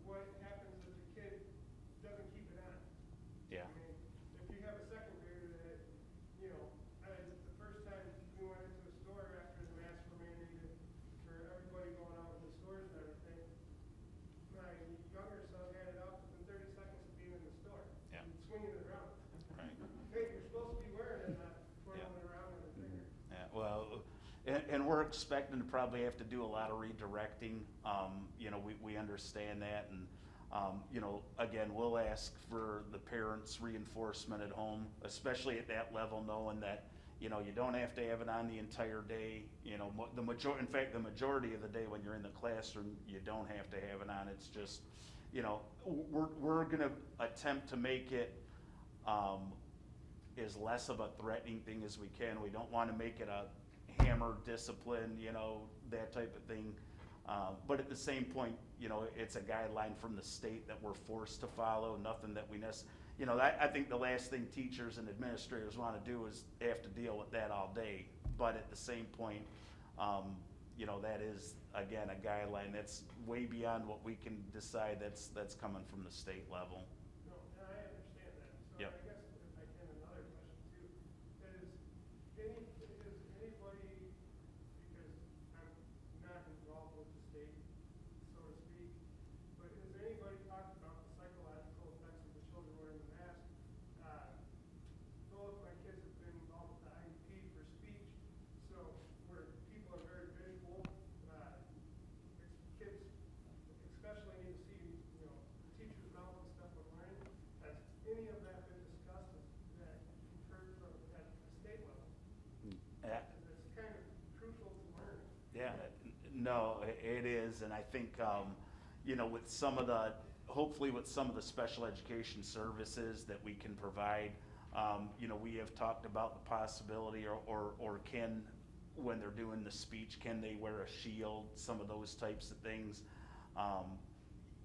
What happens if the kid doesn't keep it on? Yeah. I mean, if you have a second grader that, you know, the first time we went into a store after the masks were mandated for everybody going out in the stores and everything, my younger son had it up within 30 seconds of being in the store. Yeah. And swinging it around. Right. Hey, you're supposed to be wearing it, not twirling Yeah. it around with a finger. Yeah, well, and we're expecting to probably have to do a lot of redirecting. You know, we understand that, and, you know, again, we'll ask for the parents' reinforcement at home, especially at that level, knowing that, you know, you don't have to have it on the entire day. You know, in fact, the majority of the day when you're in the classroom, you don't have to have it on. It's just, you know, we're gonna attempt to make it, as less of a threatening thing as we can. We don't want to make it a hammer discipline, you know, that type of thing. But at the same point, you know, it's a guideline from the state that we're forced to follow, nothing that we you know, I think the last thing teachers and administrators want to do is have to deal with that all day. But at the same point, you know, that is, again, a guideline that's way beyond what we can decide that's coming from the state level. No, and I understand that. So Yep. I guess if I can, another question too, is anybody, because I'm not involved with the state, so to speak, but has anybody talked about the psychological effects of the children wearing the mask? Both my kids have been involved with the IEP for speech, so where people are very visual, kids especially need to see, you know, the teacher's mouth and stuff when learning. Has any of that been discussed that you've heard from at the state level? Yeah. Because it's kind of crucial to learn. Yeah, no, it is, and I think, you know, with hopefully with some of the special education services that we can provide, you know, we have talked about the possibility, or can, when they're doing the speech, can they wear a shield, some of those types of things,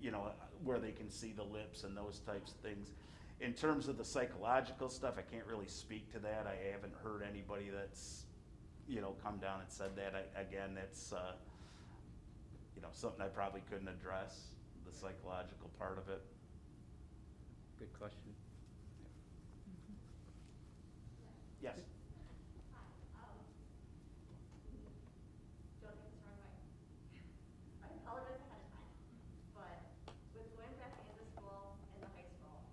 you know, where they can see the lips and those types of things. In terms of the psychological stuff, I can't really speak to that. I haven't heard anybody that's, you know, come down and said that. Again, that's, you know, something I probably couldn't address, the psychological part of it. Good question. Yes. Hi, don't take this the wrong way. I apologize ahead of time, but with going back into school in the high school,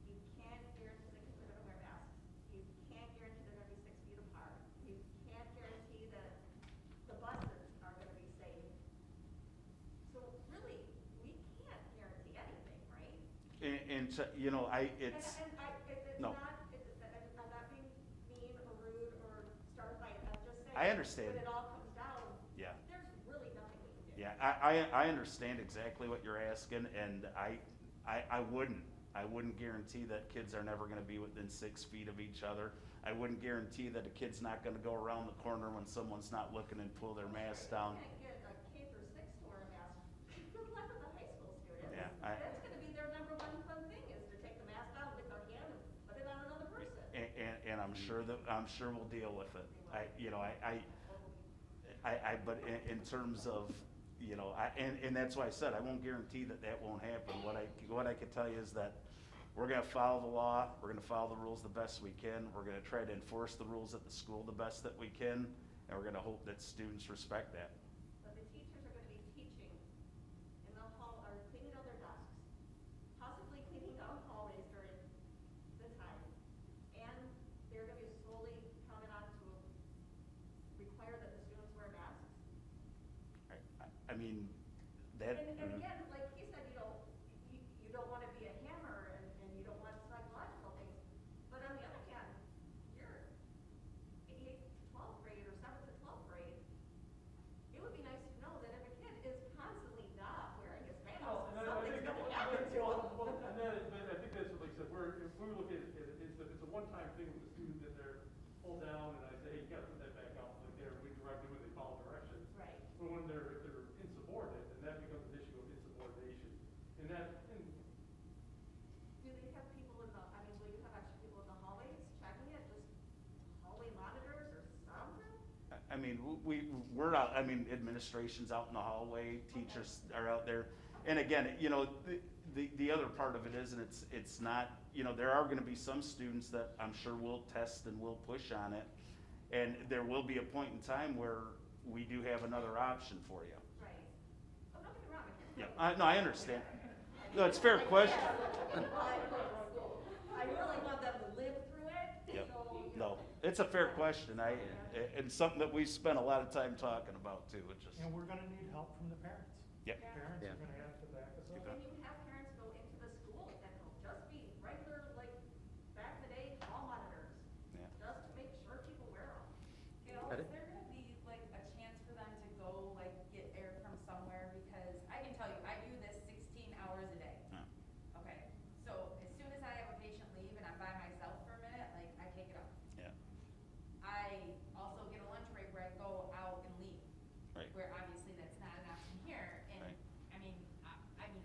you can't guarantee the kids are gonna wear masks. You can't guarantee they're gonna be 6 feet apart. You can't guarantee that the buses are gonna be safe. So really, we can't guarantee anything, right? And so, you know, it's And it's no. not, I'm not being mean or rude or stark-minded, I'm just saying. I understand. When it all comes down, Yeah. there's really nothing we can do. Yeah, I understand exactly what you're asking, and I wouldn't guarantee that kids are never gonna be within 6 feet of each other. I wouldn't guarantee that a kid's not gonna go around the corner when someone's not looking and pull their mask down. You can't get a K through 6 to wear a mask. Good luck with the high school students. Yeah, That's gonna be their number one fun thing, is to take the mask down with their hand and put it on another person. And I'm sure we'll deal with it. But in terms of, you know, and that's why I said I won't guarantee that won't happen. What I can tell you is that we're gonna follow the law, we're gonna follow the rules the best we can, we're gonna try to enforce the rules at the school the best that we can, and we're gonna hope that students respect that. But the teachers are gonna be teaching in the hall, or cleaning out their desks, possibly cleaning down hallways during the time. And they're gonna be solely counted on to require that the students wear masks. I mean, that. And again, like he said, you know, you don't wanna be a hammer and you don't want psychological things. But on the other hand, you're 8th to 12th grade or 7th to 12th grade. It was mean, we're out, I mean, administration's out in the hallway, teachers are out there. And again, you know, the other part of it is, and it's not, you know, there are gonna be some students that I'm sure will test and will push on it. And there will be a point in time where we do have another option for you. Right. Oh, don't get me wrong. Yeah, no, I understand. No, it's a fair question. I really want them to live through it, Yep. so, you No, know. it's a fair question, and something that we spent a lot of time talking about too, which is, And we're gonna need help from the parents. yep. Parents Yeah. are gonna have to back us You up. bet. Can you have parents go into the school and they'll just be regular, like, back in the day, hall monitors? Yeah. Just to make sure people wear them. Gail, Got is it. there gonna be like a chance for them to go like get air from somewhere? Because I can tell you, I do this 16 hours a day. Yeah. Okay, so as soon as I have a patient leave and I'm by myself for a minute, like I take it off. Yeah. I also get a lunch break where I go out and leave. Right. Where obviously that's not an option here, and, Right. I mean,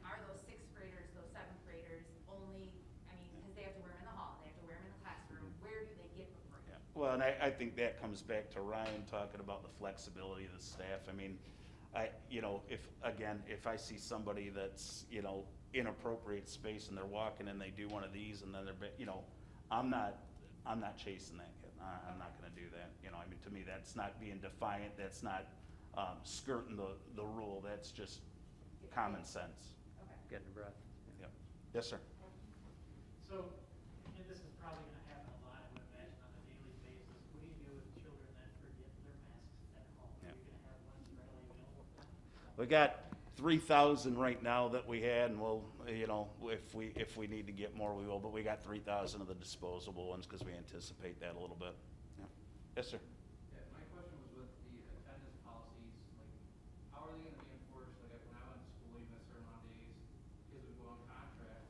are those sixth graders, those seventh graders only, I mean, cause they have to wear them in the hall, they have to wear them in the classroom, where do they get them from? Yeah. Well, and I think that comes back to Ryan talking about the flexibility of the staff. I mean, you know, if I see somebody that's, you know, inappropriate space and they're walking and they do one of these and then you know, I'm not chasing that kid. I'm not gonna do that. You know, I mean, to me, that's not being defiant, that's not, skirting the rule, that's just common sense. Okay. Getting a breath. Yep. Yes, sir. So, and this is probably gonna happen a lot, I would imagine, on a daily basis. What do you do with children that forget their masks at home? Yeah. Are you gonna have ones readily available for them? We got 3,000 right now that we had, and we'll, you know, if we need to get more, we will, but we got 3,000 of the disposable ones, because we anticipate that a little bit. Yeah. Yes, sir. Yeah, my question was with the attendance policies, like, how are they gonna be enforced? Like, when I went to school, even a certain amount of days, kids would go on contract.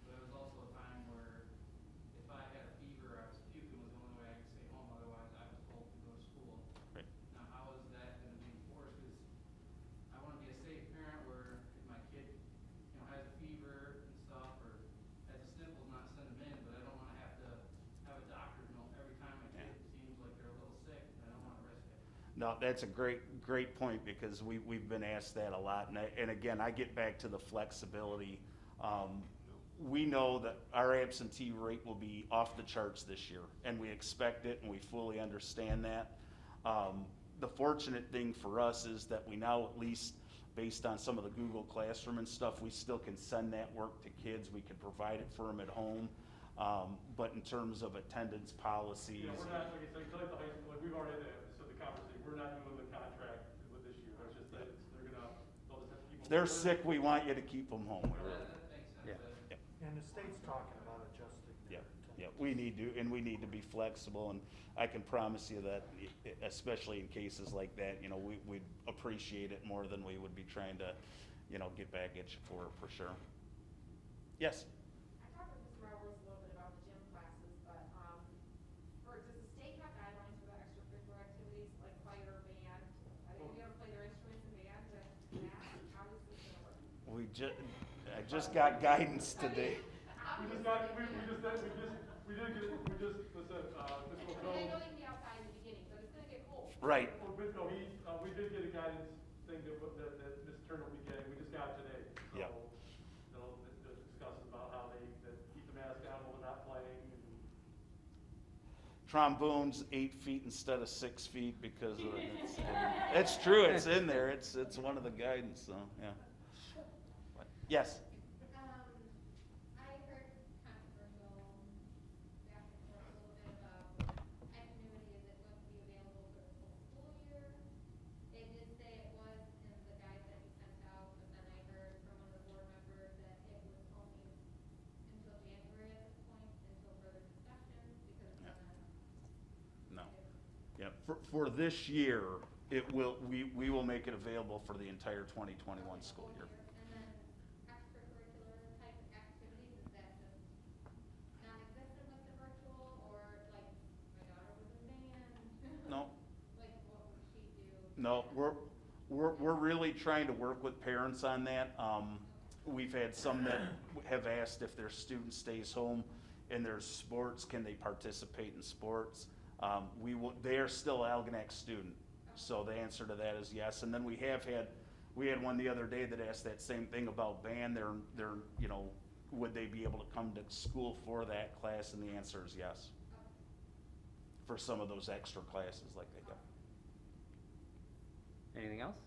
But there was also a time where if I had a fever, I was puking, was the only way I could stay home, otherwise I was told to go to school. Right. Now, how is that gonna be enforced? Cause I wanna be a safe parent where if my kid, you know, has a fever and stuff, or has a sniffles, not send them in, but I don't wanna have to have a doctor's note every time my kid seems like they're a little sick, and I don't wanna risk it. No, that's a great point, because we've been asked that a lot, and again, I get back to the flexibility. We know that our absentee rate will be off the charts this year, and we expect it, and we fully understand that. The fortunate thing for us is that we now, at least based on some of the Google Classroom and stuff, we still can send that work to kids, we can provide it for them at home. But in terms of attendance policies. Yeah, we're not, like I said, like the high school, like we've already said the conversation, we're not doing the contract with this year, it's just that they'll just have to keep them. If they're sick, we want you to keep them home. We really That makes sense. Yeah. And the state's talking about adjusting Yeah, their yeah, we need to be flexible, and I can promise you that, especially in cases like that, you know, we'd appreciate it more than we would be trying to, you know, get back at you for sure. Yes? I talked with Mr. Roberts a little bit about the gym classes, but, does the state have guidelines for the extracurricular activities, like choir, band? Are they gonna be able to play their instruments in bands and that? How is this gonna work? I just got guidance today. We just got, we did get, listen, Mr. I mean, I O'Connell. know they can be outside in the beginning, but it's gonna get cold. Right. No, we did get a guidance thing that Ms. Turner will be getting, we just got it today. Yep. So, they'll discuss about how that keep the mask on while they're not playing. Trombones 8 feet instead of 6 feet, because it's true, it's in there, it's one of the guidance, so, yeah. Yes? I heard controversial back and forth a little bit about continuity, is it going to be available for the full school year? They did say it was in the guide that you sent out, but then I heard from one of the board members that it was only until January at this point, until further discussions, because it's Yeah. gonna. No. Yeah, for this year, we will make it available for the entire 2021 school year. And then extracurricular type activities, is that just non-existent with the virtual, or like, my daughter was in band? No. Like, what would she do? No, we're really trying to work with parents on that. We've had some that have asked if their student stays home and there's sports, can they participate in sports? They are still an Algonac student, So the answer to that is yes. And then we had one the other day that asked that same thing about band. They're, you know, would they be able to come to school for that class? And the answer is yes. For some of those extra classes like they do. Anything else?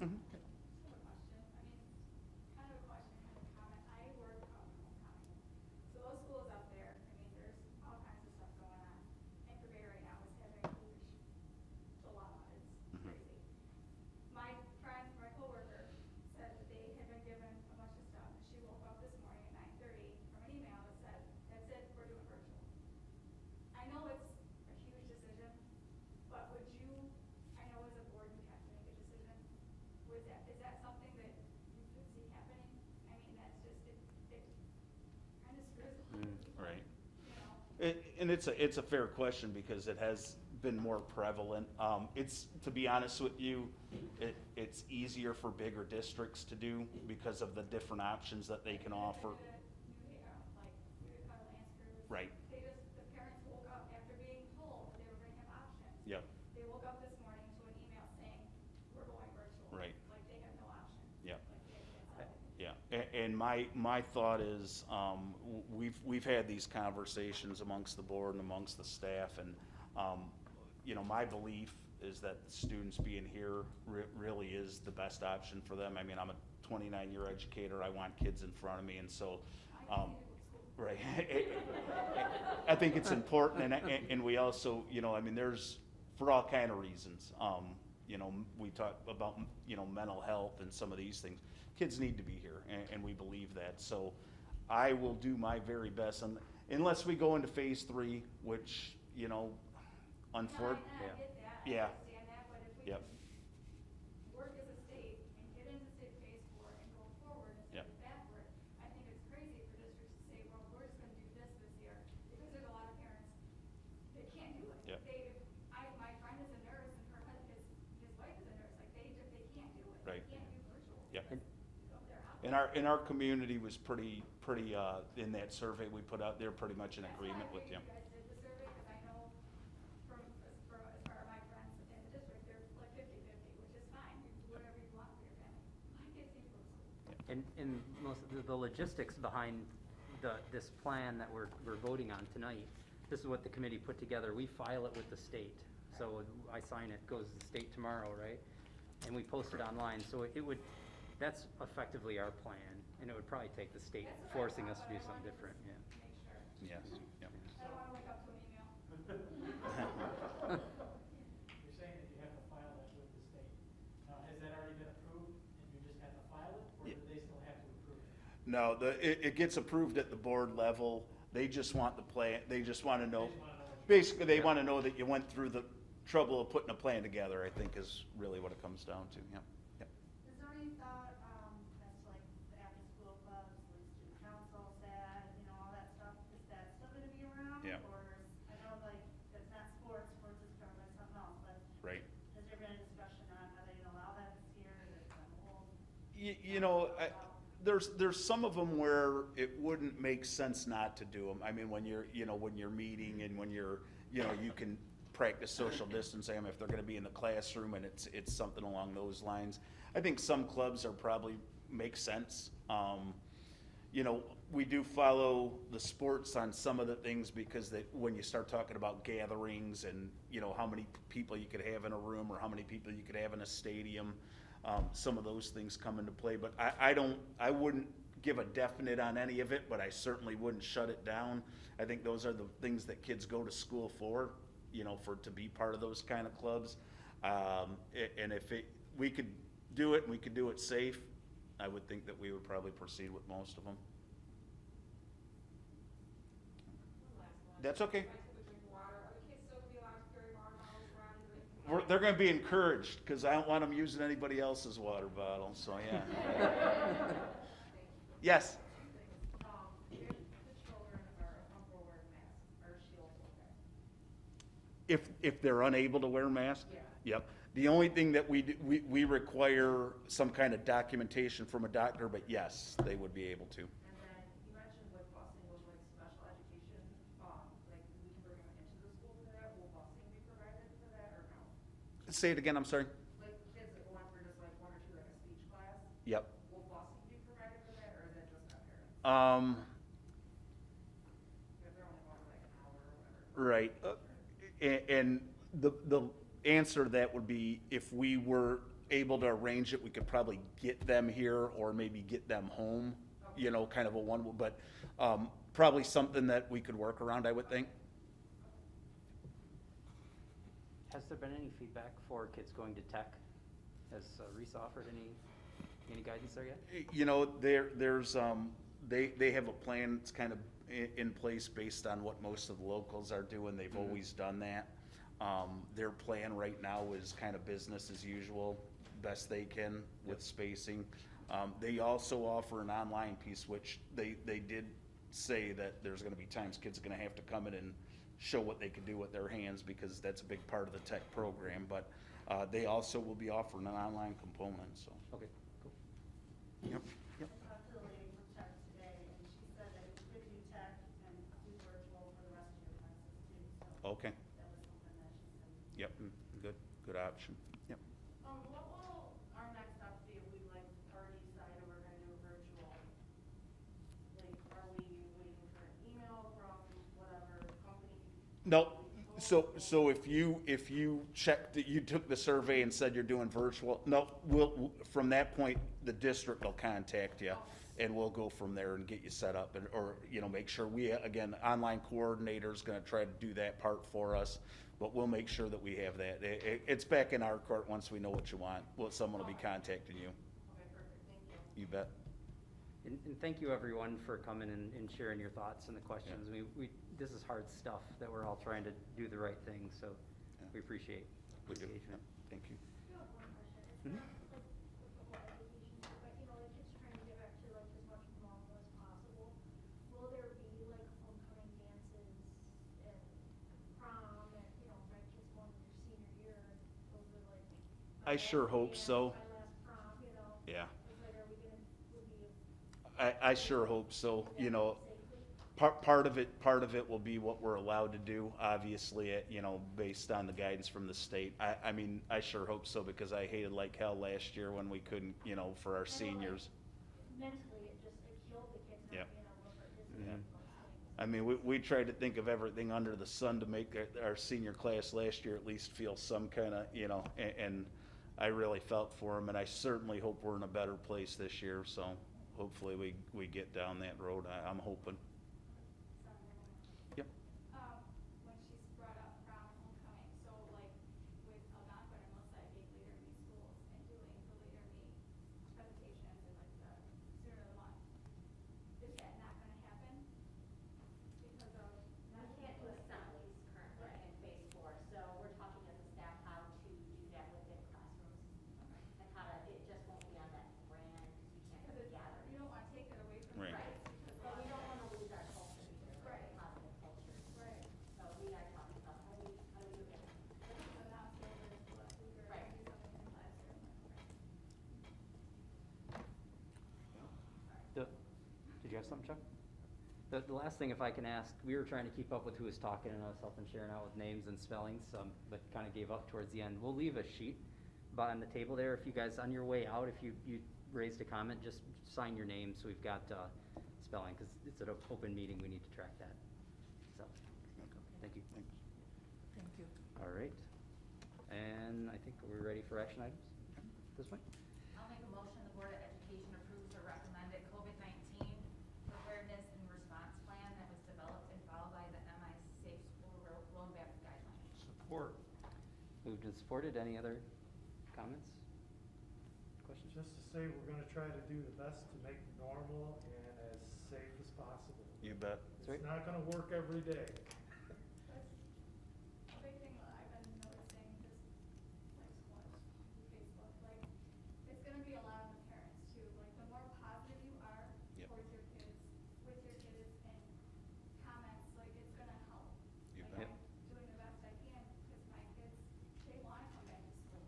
Mhm. I have a question. I mean, kind of a question, kind of a comment. I work out in Home County. So those schools out there, I mean, there's all kinds of stuff going on. Anchor Bay right now is having a huge dilemma. It's Mhm. crazy. My friend, my coworker, said that they had been given a bunch of stuff. She woke up this morning at 9:30 from an email that said, "That's it, we're doing virtual." I know it's a huge decision, but would you, I know as a board you have to make a decision. Is that something that you could see happening? I mean, that's just, it kind of screws with people, Right. you know? And it's a fair question because it has been more prevalent. It's, to be honest with you, it's easier for bigger districts to do because of the different options that they can offer. Right. The parents woke up after being told that they were going to have options. Yep. They woke up this morning to an email saying, we're going virtual. Right. Like they have no option. Yep. Like that's all they can do. Yeah, and my thought is, we've had these conversations amongst the board and amongst the staff, and, you know, my belief is that students being here really is the best option for them. I mean, I'm a 29-year educator, I want kids in front of me, and so, right. I think it's important, and we also, you know, I mean, there's, for all kind of reasons, you know, we talk about, you know, mental health and some of these things. Kids need to be here, and we believe that. So I will do my very best, unless we go into phase 3, which, you know, unfortunately. I get that, Yeah. I understand that, but if we Yep. can work as a state and get into state phase 4 and go forward instead Yep. of backward, I think it's crazy for districts to say, well, we're just gonna do this year, because there's a lot of parents that can't do it. Yep. My friend is a nurse and his wife is a nurse, like they can't do it. Right. They can't do virtual. Yep. because, you know, they're out. And our community was pretty, in that survey we put out there, pretty much in agreement with you. That's why I think you guys did the survey, because I know as far as my friends in the district, they're like 50-50, which is fine, you do whatever you want for your family. My kids need to go to school. And most of the logistics behind this plan that we're voting on tonight, this is what the committee put together. We file it with the state. So I sign it, goes to the state tomorrow, right? And we post it online. So it would, that's effectively our plan. And it would probably take the state That's what I forcing thought, us to but do I something wanted to different, yeah. Make sure. Yes, yep. I don't wanna wake up to an email. You're saying that you have to file that with the state. Now, has that already been approved and you just have to file it, or do they still have to approve it? No, it gets approved at the board level. They just want the plan, they just want to know, They just wanna know what you- basically, they want to know that you went through the trouble of putting a plan together, I think is really what it comes down to, yeah. Yep. Is there any thought, as to like the after-school clubs, the student council, SAD, you know, all that stuff, is that still gonna be around? Yeah. Or I know like, it's not sports is covered by something else, but Right. has there been a discussion on, are they gonna allow that this year, is it on hold? You know, there's some of them where it wouldn't make sense not to do them. I mean, when you're, you know, when you're meeting and when you're, you know, you can practice social distancing, if they're gonna be in the classroom and it's something along those lines. I think some clubs are probably, make sense. You know, we do follow the sports on some of the things because when you start talking about gatherings and, you know, how many people you could have in a room or how many people you could have in a stadium, some of those things come into play. But I wouldn't give a definite on any of it, but I certainly wouldn't shut it down. I think those are the things that kids go to school for, you know, to be part of those kind of clubs. And if we could do it and we could do it safe, I would think that we would probably proceed with most of them. That's okay. They're gonna be encouraged, because I don't want them using anybody else's water bottle, so yeah. Yes? If the children are comfortable wearing masks, are shields okay? If they're unable to wear masks? Yeah. Yep. The only thing that we require some kind of documentation from a doctor, but yes, they would be able to. And then you mentioned with busing with like special education, like we can bring them into the school for that, will busing be provided for that or no? Say it again, I'm sorry. Like kids that go in for just like 1 or 2, like a speech class, Yep. will busing be provided for that, or is that just our parents? If they're only going for like an hour or whatever. Right. And the answer to that would be if we were able to arrange it, we could probably get them here or maybe get them home, you know, kind of a one, but probably something that we could work around, I would think. Has there been any feedback for kids going to tech? Has Reese offered any guidance there yet? You know, they have a plan that's kind of in place based on what most of the locals are doing. They've always done that. Their plan right now is kind of business as usual, best they can with spacing. They also offer an online piece, which they did say that there's gonna be times kids are gonna have to come in and show what they can do with their hands, because that's a big part of the tech program, but they also will be offering an online component, so. Okay, cool. Yep. I talked to the lady from tech today, and she said that you could do tech and do virtual for the rest of your classes too, so. Okay. That was something that she said. Yep, good option. Yep. What will our next step be if we like already decided we're gonna do a virtual? Like, are we waiting for an email from whatever company? No, so if you checked, that you took the survey and said you're doing virtual, no, from that point, the district will contact you, and we'll go from there and get you set up, and, or, you know, make sure again, online coordinator's gonna try to do that part for us, but we'll make sure that we have that. It's back in our court once we know what you want. Well, someone will be contacting you. Okay, perfect, thank you. You bet. And thank you, everyone, for coming and sharing your thoughts and the questions. This is hard stuff that we're all trying to do the right thing, so we appreciate We do. engagement. Thank you. I have one question. It's Mhm. not like football education, but you know, like kids trying to get back to like as much normal as possible. Will there be like homecoming dances and prom and, you know, my kids going to their senior year, those are like. I sure hope so. My last prom, you know. Yeah. It's like, are we gonna, will be. I sure hope so, you know. Part of it will be what we're allowed to do, obviously, you know, based on the guidance from the state. I mean, I sure hope so, because I hated like hell last year when we couldn't, you know, for our seniors. Mentally, it killed the kids not Yep. being able to participate Mhm. in those things. I mean, we tried to think of everything under the sun to make our senior class last year at least feel some kind of, you know, and I really felt for them, and I certainly hope we're in a better place this year, so hopefully we get down that road. I'm hoping. Yep. When she's brought up prom and homecoming, so like with Algonquin and Melissa, I gave Leader Me schools and doing the Leader Me presentations and like the sooner of the month. Is that not gonna happen? Because of. We can't do assemblies currently in phase 4, so we're talking as a staff how to do that within classrooms. And how to, it just won't be on that grand, because we can't Because gather. you don't wanna take it away from Right. kids. Because But we don't wanna lose our culture either, Right. like positive culture. Right. So we are talking about how do we do it differently. Announce it or let Leader Right. do something in class or. Did you have something, Chuck? The last thing, if I can ask, we were trying to keep up with who was talking, and I was helping Sharon out with names and spellings, but kind of gave up towards the end. We'll leave a sheet on the table there. If you guys, on your way out, if you raised a comment, just sign your name so we've got spelling, because it's an open meeting, we need to track that. So, thank you. Thank you. All right. And I think we're ready for action items at this point? I'll make a motion, the Board of Education approves the recommended COVID-19 preparedness and response plan that was developed and followed by the MI Safe School Roadmap guidelines. Support. Moved and supported. Any other comments? Questions? Just to say, we're gonna try to do the best to make normal and as safe as possible. You bet. That's right. It's not gonna work every day. That's a big thing that I've been noticing, just like scrolling through Facebook, like, it's gonna be a lot on the parents too, like, the more positive you are Yep. towards your kids, with your kids and comments, like, it's gonna help. You Like, bet. I'm doing the best I can, because my kids, they wanna come back to school.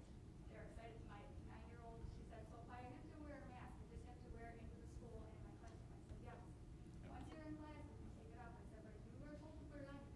They're excited. My 9-year-old, she said, so if I have to wear a mask, I just have to wear it into the school and in my classroom. I said, yes. Once you're in class, you can take it off. I said, but if you were told to put it on, you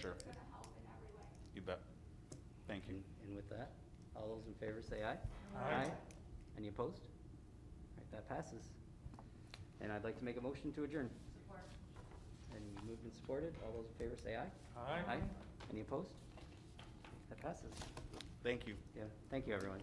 Sure. It's gonna help in every way. You bet. Thank you. And with that, all those in favor say aye. Aye. Any opposed? All right, that passes. And I'd like to make a motion to adjourn. Support. And moved and supported. All those in favor say aye. Aye. Any opposed? That passes. Thank you. Yeah, thank you, everyone.